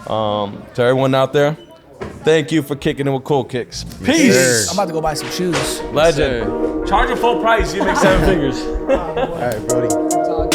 Speaker 1: To everyone out there, thank you for kicking it with CoolKicks. Peace.
Speaker 3: sir.
Speaker 2: I'm about to go buy some shoes.
Speaker 1: Legend. Charge a full price, you make 7 figures.
Speaker 3: All right, Brody.